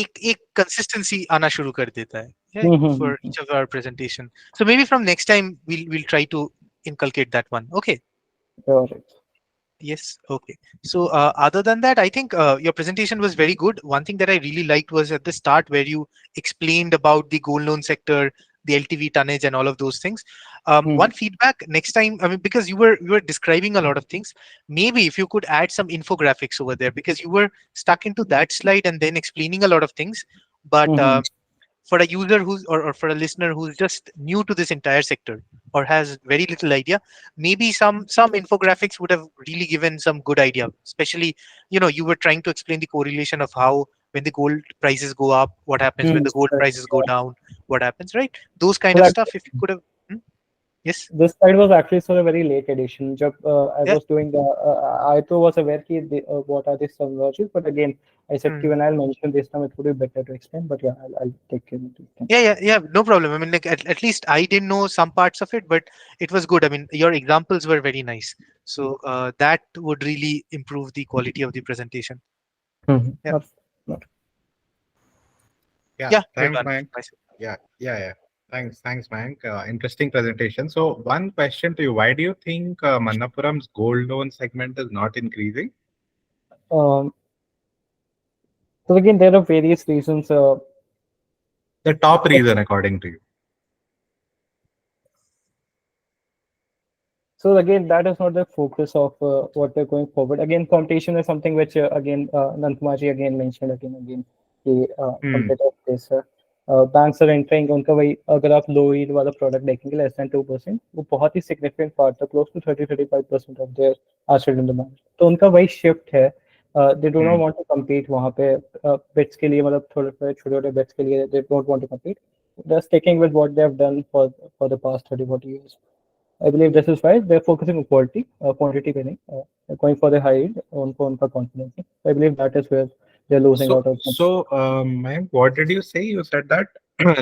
एक consistency आना शुरू कर देता है, yeah, for each of our presentation. So maybe from next time we'll try to inculcate that one. Okay. Correct. Yes. Okay. So other than that, I think your presentation was very good. One thing that I really liked was at the start where you explained about the gold loan sector, the LTV tonnage, and all of those things. One feedback next time, I mean, because you were describing a lot of things, maybe if you could add some infographics over there, because you were stuck into that slide and then explaining a lot of things. But for a user or for a listener who's just new to this entire sector or has very little idea, maybe some infographics would have really given some good idea. Especially, you were trying to explain the correlation of how when the gold prices go up, what happens when the gold prices go down, what happens, right? Those kind of stuff. If you could have, yes. This slide was actually sort of very late edition. Jab, I was doing the, I too was aware that what are these terminologies, but again, I said when I'll mention this time, it would be better to explain. But yeah, I'll take care of it. Yeah. No problem. I mean, like at least I didn't know some parts of it, but it was good. I mean, your examples were very nice, so that would really improve the quality of the presentation. Yeah. Yeah. Thanks, Mayank. Yeah. Thanks, Mayank. Interesting presentation. So one question to you: why do you think Manapuram's gold loan segment is not increasing? So again, there are various reasons. The top reason, according to you. So again, that is not the focus of what we're going forward. Again, competition is something which again Nankumaji again mentioned again. Competitive space. Banks are entering. उनका वही अगर आप low yield वाला product देखेंगे less than 2%, वो बहुत ही significant part है, close to 30-35% of their asset in the bank. तो उनका वही shift है. They do not want to compete वहाँ पे bets के लिए मतलब थोड़े छोटे bets के लिए they don't want to compete. They're sticking with what they have done for the past 30-40 years. I believe this is why they're focusing on quality, quantity पे नहीं, going for the high yield, उनका confidence. I believe that is where they're losing out of. So, Mayank, what did you say? You said that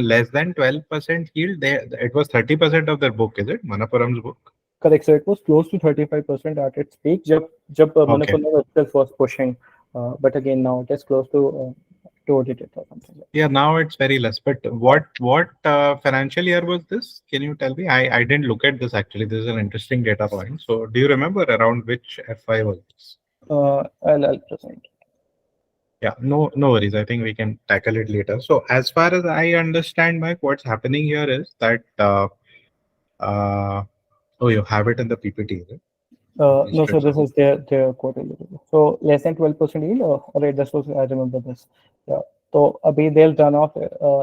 less than 12% yield. It was 30% of their book, is it? Manapuram's book. Correct. So it was close to 35% at its peak. जब Manapuram itself was pushing, but again now it is close to 2 digits or something. Yeah, now it's very less. But what financial year was this? Can you tell me? I didn't look at this actually. This is an interesting data point. So do you remember around which FI was this? I'll present. Yeah, no worries. I think we can tackle it later. So as far as I understand, Mike, what's happening here is that uh, oh, you have it in the PPT, is it? No, Listed so this somewhere. is their quarterly review. So less than 12% yield. Right, this was I remember this. Yeah. So abhi they'll run off.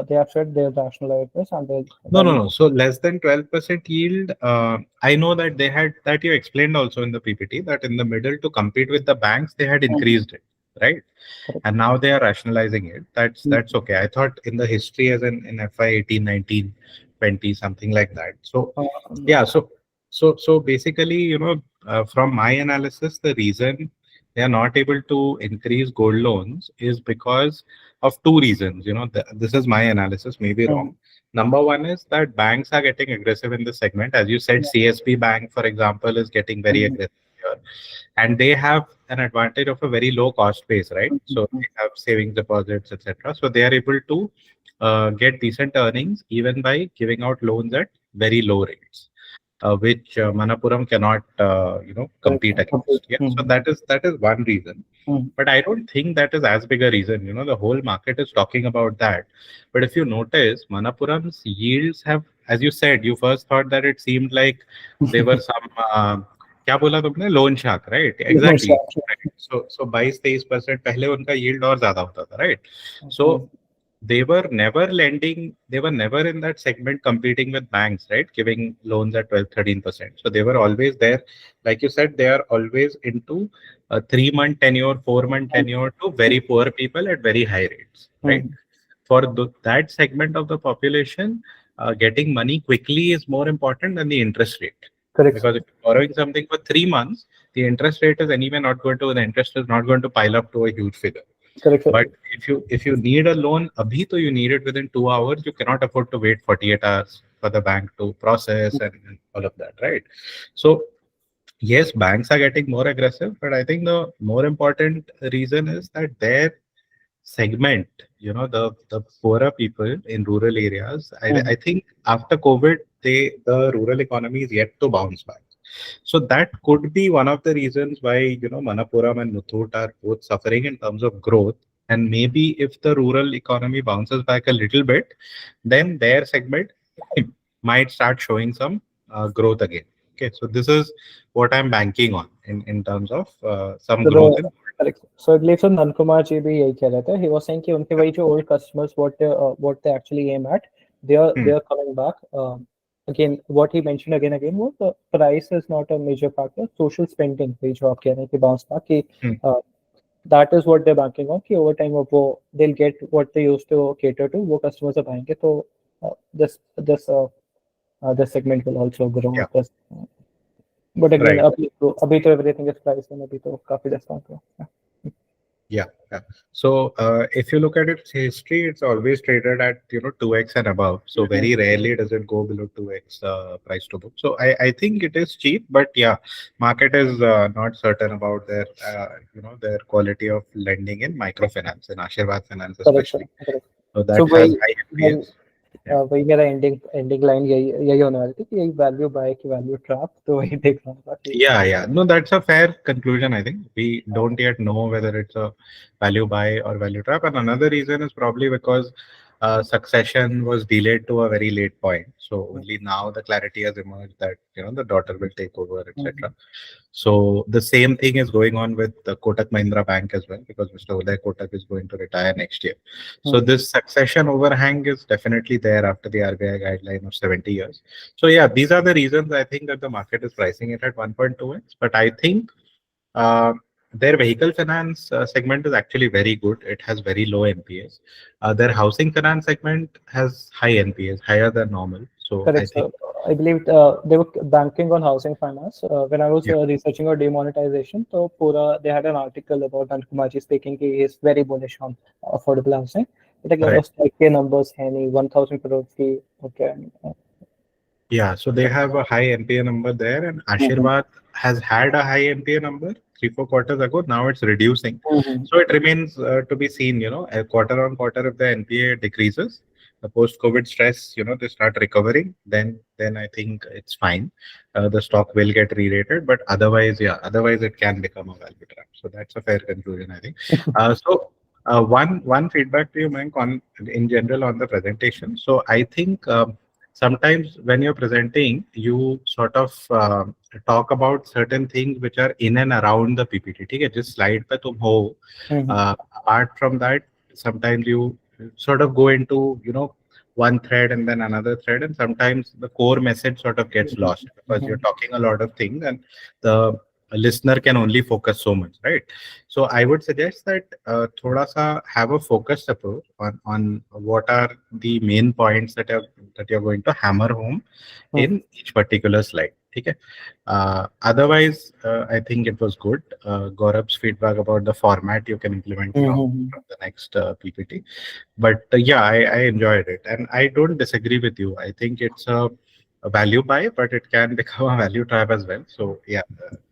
They have said they'll rationalize this and they'll No, no, run. no. So less than 12% yield. I know that they had that you explained also in the PPT that in the middle to compete with the banks, they had Mhm. increased it, right? Correct. And now they are rationalizing it. That's Mhm. okay. I thought in the history as in FY 18, 19, 20, something like that. So No. yeah, so basically, from my analysis, the reason they are not able to increase gold loans is because of two reasons. This is my analysis, may be wrong. Mhm. Number one is that banks are getting aggressive in this segment. As you said, Yeah. CSB Bank, for example, is getting very Mhm. aggressive here. And they have an advantage of a very low cost base, right? So Mhm. they have savings deposits, etc. So they are able to get decent earnings even by giving out loans at very low rates, which Manapuram cannot, Correct. compete against. Complete. Yeah, so Mhm. that is one reason. Mhm. But I don't think that is as big a reason. The whole market is talking about that. But if you notice, Manapuram's yields have, as you said, you first thought that it seemed like they were some, क्या बोला तुमने, loan shark, right? No, Exactly. sure, sure. Right. So 22-23% पहले उनका yield और ज्यादा होता था, right? So Mhm. they were never in that segment competing with banks, right? Giving loans at 12, 13%. So they were always there. Like you said, they are always into a 3-month tenure, 4-month tenure to very poor people at very high rates, right? Mhm. For that segment of the population, getting money quickly is more important than the interest rate. Correct, sir. Because if you're borrowing something for 3 months, the interest rate is anyway not going to, the interest is not going to pile up to a huge figure. Correct, sir. But if you need a loan, abhi to you need it within 2 hours. You cannot afford to wait 48 hours for the bank to process and all of that, right? So yes, banks are getting more aggressive, but I think the more important reason is that their segment, the poorer people in rural areas, I Mhm. think after COVID, the rural economy is yet to bounce back. So that could be one of the reasons why, Manapuram and Muthoot are both suffering in terms of growth. And maybe if the rural economy bounces back a little bit, then their segment might start showing some growth again. Okay, so this is what I'm banking on in terms of some So growth in. correct. So I believe so Nand Kumar ji भी यही कह रहे थे. He was saying कि उनके वही जो old customers what they actually aim at, they Hmm, are coming back. Again, what he mentioned again was the price is not a major factor. Social spending वही जो आप कह रहे हैं कि bounce back कि hmm. uh, that is what they're banking on कि over time वो they'll get what they used to cater to वो customers अब आएंगे तो this segment will also grow. Yeah, This, but again right. अभी तो everything is priced in अभी तो काफी discount हुआ. Yeah, yeah. So if you look at its history, it's always traded at 2x and above. So Mhm. very rarely does it go below 2x price to book. So I think it is cheap, but yeah, market is not certain about their quality of lending in microfinance and Ashirvad Finance Correct, sir. especially. Correct. So So that has high NPS. Yeah. वही मेरा ending line यही होने वाली थी कि यही value by की value trap तो वही देख रहा था कि Yeah, yeah. No, that's a fair conclusion, I think. We don't yet know whether it's a value buy or value trap. And another reason is probably because succession was delayed to a very late point. So only now the clarity has emerged that, the daughter will take over, etc. So the same thing is going on with the Kotak Mahindra Bank as well, because Mr. Uday Kotak is going to retire next year. So this succession overhang is definitely there after the RBI guideline of 70 years. So yeah, these are the reasons I think that the market is pricing it at 1.2x. But I think uh, their vehicle finance segment is actually very good. It has very low NPAs. Their housing finance segment has high NPAs, higher than normal. So I correct, think, sir. I believe they were banking on housing finance. When I was yeah, researching on demonetization, so Pura, they had an article about Nand Kumarji speaking he is very bullish on affordable housing. But again, right. those के numbers है नहीं 1,000 crore की okay. Yeah, so they have a high NPA number there, and Mhm. Ashirvad has had a high NPA number 3-4 quarters ago. Now it's reducing, Mhm. so it remains to be seen. Quarter on quarter, if the NPA decreases, the post-COVID stress, they start recovering. Then I think it's fine. The stock will get re-rated, but otherwise, yeah, otherwise it can become a value trap. So that's a fair conclusion, I think. So One feedback to you, Mayank, on in general on the presentation. So I think sometimes when you're presenting, you sort of talk about certain things which are in and around the PPT. ठीक है, जिस slide पे तुम हो, apart from that, sometimes you sort of go into one thread and then another thread, and sometimes the core message sort of gets lost because you're talking a lot of things and the listener can only focus so much, right? So I would suggest that thoda sa have a focused approach on what are the main points that you're going to hammer home in each particular slide. Okay. Otherwise, I think it was good. Gaurav's feedback about the format you can implement from the next PPT. But yeah, I enjoyed it, and I don't disagree with you. I think it's a value buy, but it can become a value trap as well. So yeah,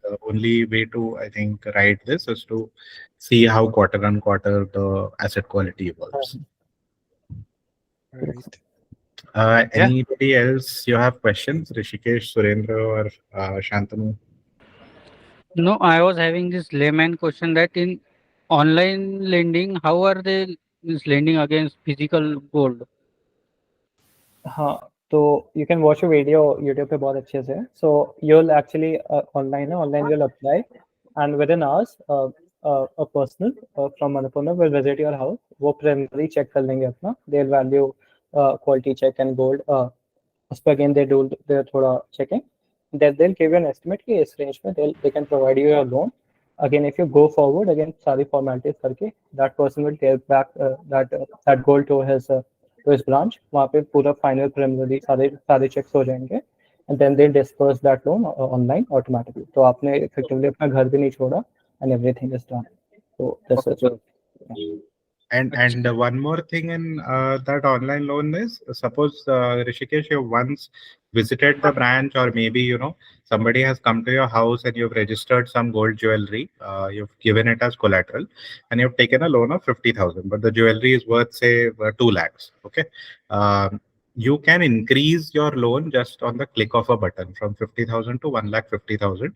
the only way to, I think, ride this is to see how quarter on quarter the asset quality evolves. Right. Anybody else you have questions? Rishikesh, Surendra, or Shantanu? No, I was having this layman question that in online lending, how are they lending against physical gold? हाँ, तो you can watch a video YouTube पे बहुत अच्छे से. So you'll actually online you'll apply, and within hours a person from Manapuram will visit your house. वो primary check कर लेंगे अपना. They'll value quality check and gold. उस पर again they do their थोड़ा checking. Then they'll give you an estimate कि इस range में they can provide you a loan. Again, if you go forward, again सारी formalities करके that person will take back that gold to his branch. वहाँ पे पूरा final preliminary सारे checks हो जाएंगे, and then they disperse that loan online automatically. तो आपने effectively अपना घर भी नहीं छोड़ा, and everything is done. So this is And one more thing in that online loan is, suppose Rishikesh, you once visited the branch, or maybe somebody has come to your house and you've registered some gold jewelry, you've given it as collateral, and you've taken a loan of 50,000, but the jewelry is worth say 2 lakhs. Okay, you can increase your loan just on the click of a button from 50,000 to 1,50,000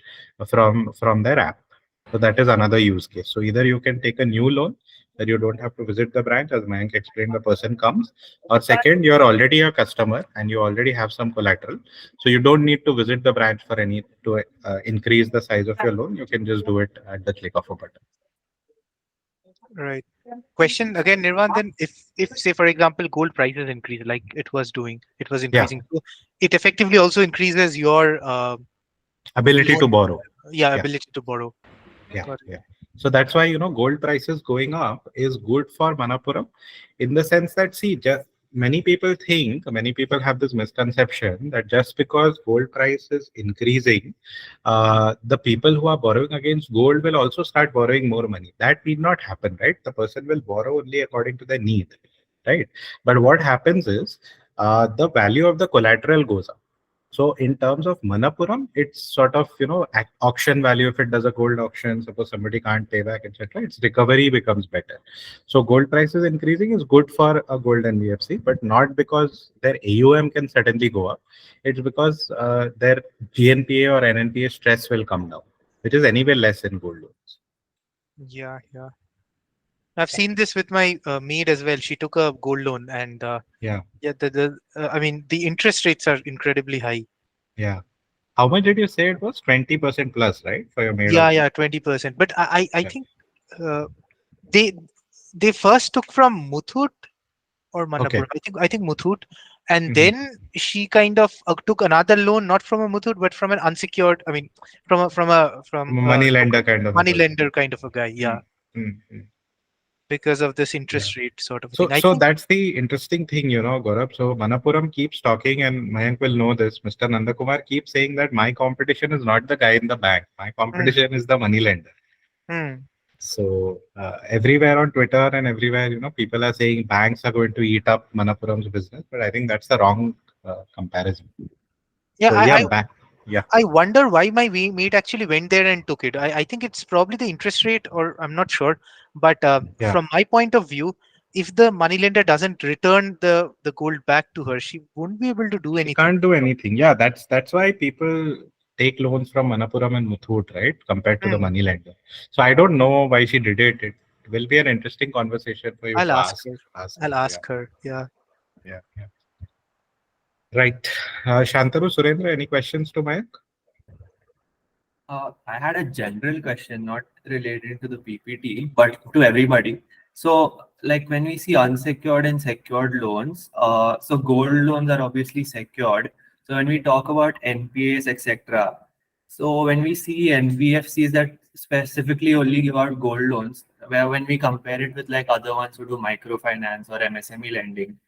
from their app. So that is another use case. So either you can take a new loan that you don't have to visit the branch, as Mayank explained, the person comes, or second, you're already a customer and you already have some collateral, so you don't need to visit the branch for any to increase the size of your loan. You can just do it at the click of a button. Right. Question again, Nirvan. Then, if say for example, gold prices increase like it was increasing, so it effectively also increases your ability loan, to borrow. ability to borrow. Yeah. So that's why gold prices going up is good for Manapuram, in the sense that, see, many people have this misconception that just because gold price is increasing, the people who are borrowing against gold will also start borrowing more money. That need not happen, right? The person will borrow only according to their need, right? But what happens is the value of the collateral goes up. So in terms of Manapuram, it's sort of auction value. If it does a gold auction, suppose somebody can't pay back, etc., its recovery becomes better. So gold prices increasing is good for a gold NBFC, but not because their AUM can suddenly go up. It's because their GNPA or NNPA stress will come down, which is anyway less in gold loans. Yeah. I've seen this with my maid as well. She took a gold loan, and I mean, the interest rates are incredibly high. Yeah. How much did you say it was? 20% plus, right? For your maid? Yeah, 20%. But I think they first took from Muthoot or Manapuram. I think Muthoot, and then she kind of took another loan, not from a Muthoot, but from an unsecured. I mean, from a money lender kind of a guy. Yeah. Because of this interest rate sort of thing. So that's the interesting thing, Gaurav. So Manapuram keeps talking, and Mayank will know this. Mr. Nandakumar keeps saying that my competition is not the guy in the bank. My competition is the money lender. So everywhere on Twitter and everywhere, people are saying banks are going to eat up Manapuram's business, but I think that's the wrong comparison. I wonder why my mate actually went there and took it. I think it's probably the interest rate, or I'm not sure. But from my point of view, if the moneylender doesn't return the gold back to her, she won't be able to do anything. She can't do anything. Yeah, that's why people take loans from Manapuram and Muthoot, right? Compared to the moneylender. So I don't know why she did it. will be an interesting conversation for you I'll to ask ask. her. Ask I'll her. ask her. Yeah. Yeah, yeah. Right. Shantanu, Surendra, any questions to Mayank? I had a general question, not related to the PPT, but to everybody. So, like when we see unsecured and secured loans, so gold loans are obviously secured. So when we talk about NPAs, etc., so when we see NBFCs that specifically only give out gold loans, where when we compare it with like other ones who do microfinance or MSME lending,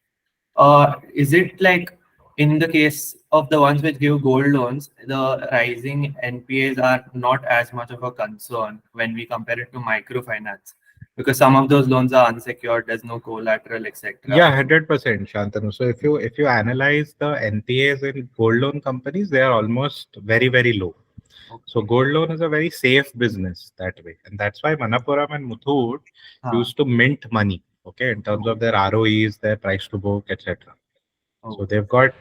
is it like in the case of the ones which give gold loans, the rising NPAs are not as much of a concern when we compare it to microfinance? Because some of those loans are unsecured, there's no collateral, Yeah, etc. 100%, Shantanu. So if you analyze the NPAs in gold loan companies, they are almost very, very low. So Okay. gold loan is a very safe business that way, and that's why Manapuram and Muthoot Huh. used to mint money, okay, in terms of their ROEs, their price to book, etc. So Oh. they've got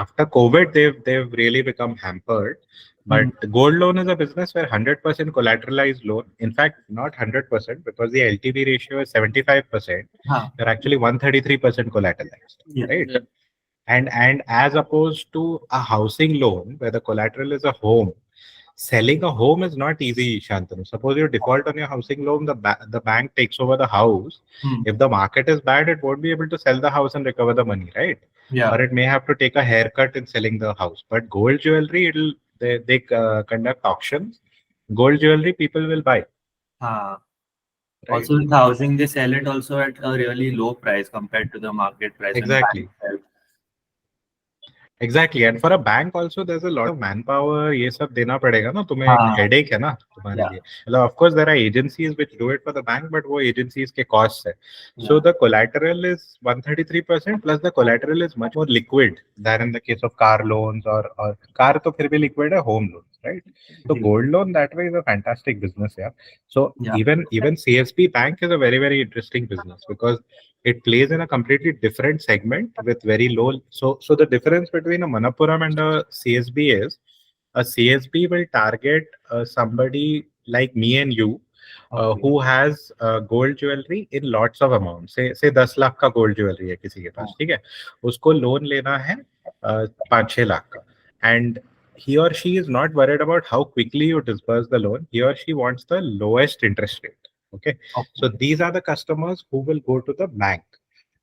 after COVID, they've really become hampered. But Hmm. gold loan is a business where 100% collateralized loan. In fact, not 100% because the LTV ratio is 75%. Huh. They're actually 133% collateralized, Yeah. right? And as opposed to a housing loan where the collateral is a home, selling a home is not easy, Shantanu. Suppose you default on your housing loan, the bank takes over the house. Hmm. If the market is bad, it won't be able to sell the house and recover the money, right? Or Yeah. it may have to take a haircut in selling the house. But gold jewelry, they conduct auctions. Gold jewelry people will buy, Huh. right? Also, with housing, they sell it also at a really low price compared to the market price when Exactly. banks sell. Exactly. And for a bank also, there's a lot of manpower. ये सब देना पड़ेगा ना तुम्हें एक हाँ. headache है ना तुम्हारे Yeah. लिए. मतलब of course there are agencies which do it for the bank, but वो agencies के costs है. So Yeah. the collateral is 133% plus the collateral is much more liquid than in the case of car loans or car तो फिर भी liquid है, home loans, right? So ji. gold loan that way is a fantastic business, yeah. So Yeah. even CSB Bank is a very, very interesting business because it plays in a completely different segment with very low. So the difference between a Manapuram and a CSB is a CSB will target somebody like me and you Okay. who has gold jewelry in lots of amounts. Say 10 lakh का gold jewelry है किसी के पास, ठीक है, उसको loan लेना है 5-6 लाख का, and he or she is not worried about how quickly you disburse the loan. He or she wants the lowest interest rate. Okay, so Okay. these are the customers who will go to the bank.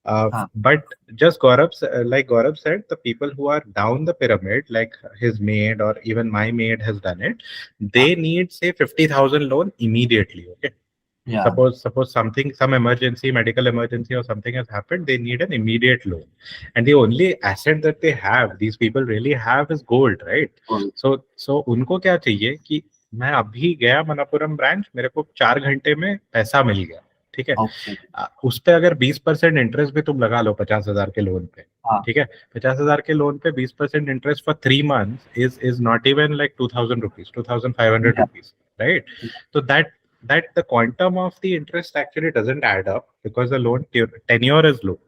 Huh. But just like Gaurav said, the people who are down the pyramid, like his maid or even my maid has done it, they need say 50,000 loan immediately. Okay, Yeah. suppose some emergency, medical emergency or something has happened, they need an immediate loan, and the only asset that they have, these people really have, is gold, right? Cool. So उनको क्या चाहिए कि मैं अभी गया Manappuram branch, मेरे को 4 घंटे में पैसा मिल गया, ठीक है, Okay. उस पे अगर 20% इंटरेस्ट भी तुम लगा लो 50,000 के लोन पे, हाँ. ठीक है, 50,000 के लोन पे 20% interest for 3 months is not even like 2,000 rupees, 2,500 Yeah. rupees, right? So that the quantum of the interest actually doesn't add up because the loan tenure is low.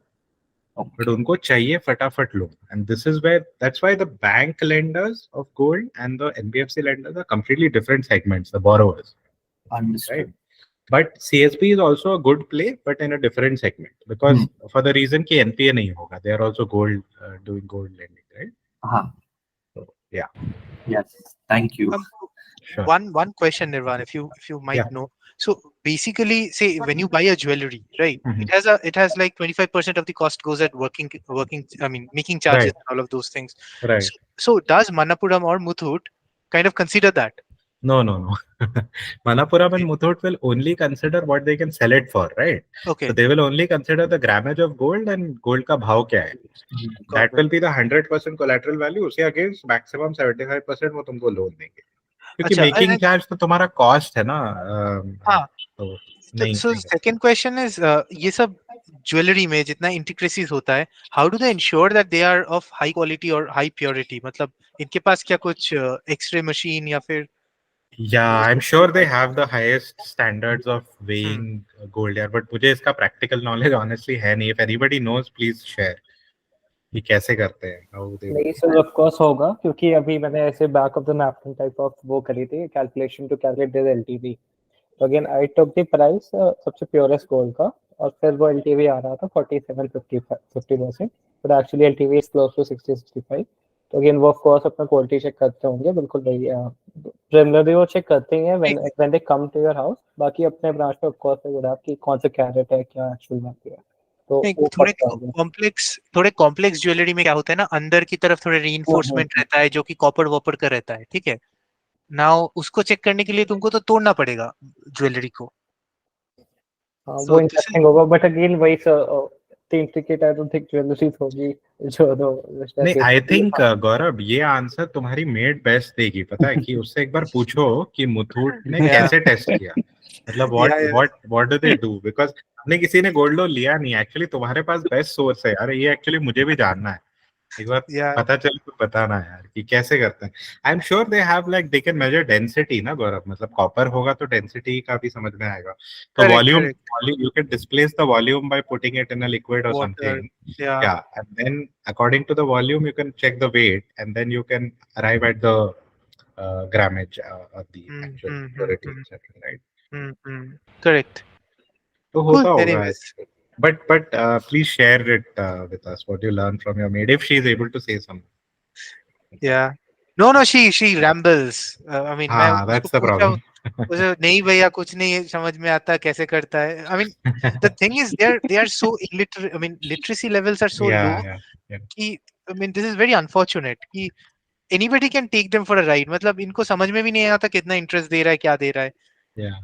But Okay. उनको चाहिए फटाफट loan, and this is where that's why the bank lenders of gold and the NBFC lenders are completely different segments, the borrowers, right? Understood. But CSB is also a good play, but in a different segment because for the reason कि NPA नहीं होगा, they are also doing gold lending, right? Uh-huh. So yeah, Yes. Thank you. sure. One question, Nirvan, if you might Yeah. know. So basically, say when you buy a jewelry, right? Mhm. It has like 25% of the cost goes at working. I mean, making charges Right. and all of those things. Right. So does Manapuram or Muthoot kind of consider that? No. Manapuram and Muthoot will only consider what they can sell it for, right? Okay, So they will only consider the grammage of gold and gold का भाव क्या है. got That it. will be the 100% collateral value. उसे against maximum 75% वो तुमको loan देंगे. क्योंकि अच्छा, मेकिंग चार्ज तो तुम्हारा कॉस्ट है ना. हाँ. तो So, नहीं so second question is, ये सब ज्वेलरी में जितना intricacies होता है, how do they ensure that they are of high quality or high purity? मतलब इनके पास क्या कुछ X-ray machine या फिर Yeah, I'm sure they have the highest standards of weighing gold यार, but मुझे इसका practical knowledge honestly है नहीं. If anybody knows, please share. ये कैसे करते हैं? How they नहीं सर, ऑफ कोर्स होगा, क्योंकि अभी मैंने ऐसे back of the napkin type of वो करी थी calculation to calculate the LTV. तो again I took the price सबसे प्योरेस्ट गोल्ड का, और फिर वो एलटीवी आ रहा था 47-50%, but actually LTV is close to 60-65. तो अगेन वो ऑफ कोर्स अपना क्वालिटी चेक करते होंगे, बिल्कुल भाई प्रिलिमिनरी वो चेक करते हैं when they come to your house. बाकी अपने ब्रांच में ऑफ कोर्स वो आपकी कौन सा कैरेट है, क्या एक्चुअल में है, तो वो पता होगा. थोड़े कॉम्प्लेक्स ज्वेलरी में क्या होता है ना, अंदर की तरफ थोड़े रीइंफोर्समेंट रहता है जो कि कॉपर वॉपर का रहता है, ठीक है. नाउ उसको चेक करने के लिए तुमको तो तोड़ना पड़ेगा ज्वेलरी को. हाँ So वो this is- इंटरेस्टिंग होगा, बट अगेन वही तीन टिकट है तो थिक ज्वेलरी होगी जो दो. नहीं, आई थिंक गौरव ये आंसर तुम्हारी मेड बेस्ट देगी, पता है कि उससे एक बार पूछो कि मुथूट ने Yeah. कैसे टेस्ट किया, मतलब Yeah, yeah. What do they do, because हमने किसी ने गोल्ड लोन लिया नहीं. एक्चुअली तुम्हारे पास बेस्ट सोर्स है यार, ये एक्चुअली मुझे भी जानना है. एक बार Yeah. पता चले तो बताना यार कि कैसे करते हैं. I am sure they have like they can measure density ना गौरव, मतलब कॉपर होगा तो डेंसिटी का भी समझ में आएगा. तो Correct, volume correct. you can displace the volume by putting it in a liquid or Water. something. Yeah. Yeah, and then according to the volume you can check the weight, and then you can arrive at the grammage of the actual purity, etc. Right? Correct. तो Cool. होता होगा. Anyways. But please share it with us what you learned from your maid if she is able to say something. Yeah. No, she rambles. I mean, मैं हाँ, उसको that's the पूछा, problem. उसे नहीं भैया कुछ नहीं समझ में आता कैसे करता है. I mean, the thing is they are so illiterate. I mean, literacy levels are so low. Yeah. कि I mean, this is very unfortunate कि anybody can take them for a ride. मतलब इनको समझ में भी नहीं आता कितना इंटरेस्ट दे रहा है, क्या दे रहा है. Yeah,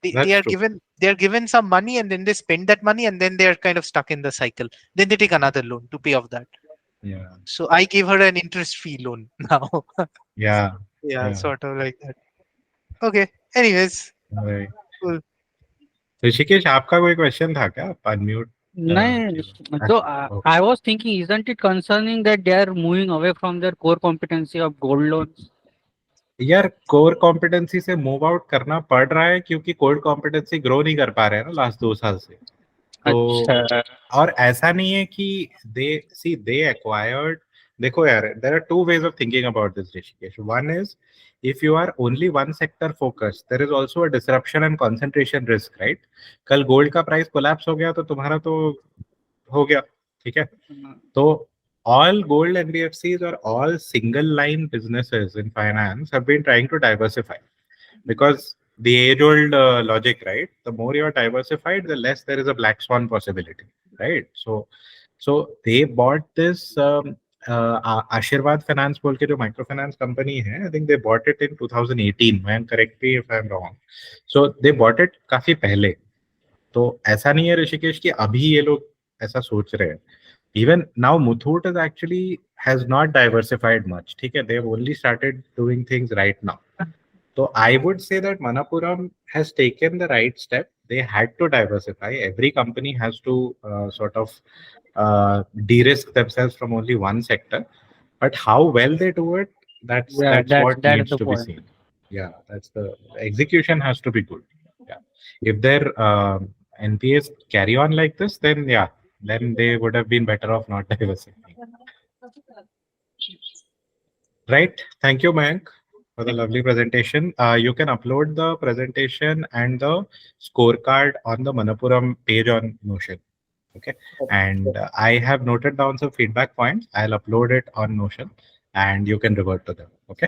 They that's are true. given some money and then they spend that money and then they are kind of stuck in the cycle. Then they take another loan to pay off that. Yeah. So I gave her an interest-free loan now. Yeah. Yeah, sort of like that. Okay. Anyways, Right. cool. Rishikesh, आपका कोई question था क्या? Unmute. नहीं, so I was thinking, isn't it concerning that they are moving away from their core competency of gold loans? यार core competency से move out करना पड़ रहा है क्योंकि कोर कॉम्पिटेंसी ग्रो नहीं कर पा रहे हैं ना लास्ट 2 साल से. तो अच्छा. और ऐसा नहीं है कि दे एक्वायर्ड. देखो यार, there are two ways of thinking about this Rishikesh. One is if you are only one sector focused, there is also a disruption and concentration risk, right? कल गोल्ड का प्राइस कोलैप्स हो गया तो तुम्हारा तो हो गया, ठीक है. तो all gold NBFCs or all single line businesses in finance have been trying to diversify because the age old logic, right? The more you are diversified, the less there is a black swan possibility, right? So they bought this Ashirwad Finance बोल के जो micro finance company है, I think they bought it in 2018. Man, correct me if I'm wrong. So they bought it काफी पहले. तो ऐसा नहीं है ऋषिकेश कि अभी ये लोग ऐसा सोच रहे हैं. Even now, Muthoot is actually has not diversified much. ठीक है, they've only started doing things right now. So I would say that Manapuram has taken the right step. They had to diversify. Every company has to sort of de-risk themselves from only one sector. But how well they do it, that's what that is needs the to be point. seen. Yeah, that's the execution has to be good. Yeah, if their NPAs carry on like this, then yeah, then they would have been better off not diversifying. Right. Thank you, Mayank, for the lovely presentation. You can upload the presentation and the scorecard on the Manapuram page on Notion. Okay. And I have noted down some feedback points. I'll upload it on Notion and you can revert to them. Okay.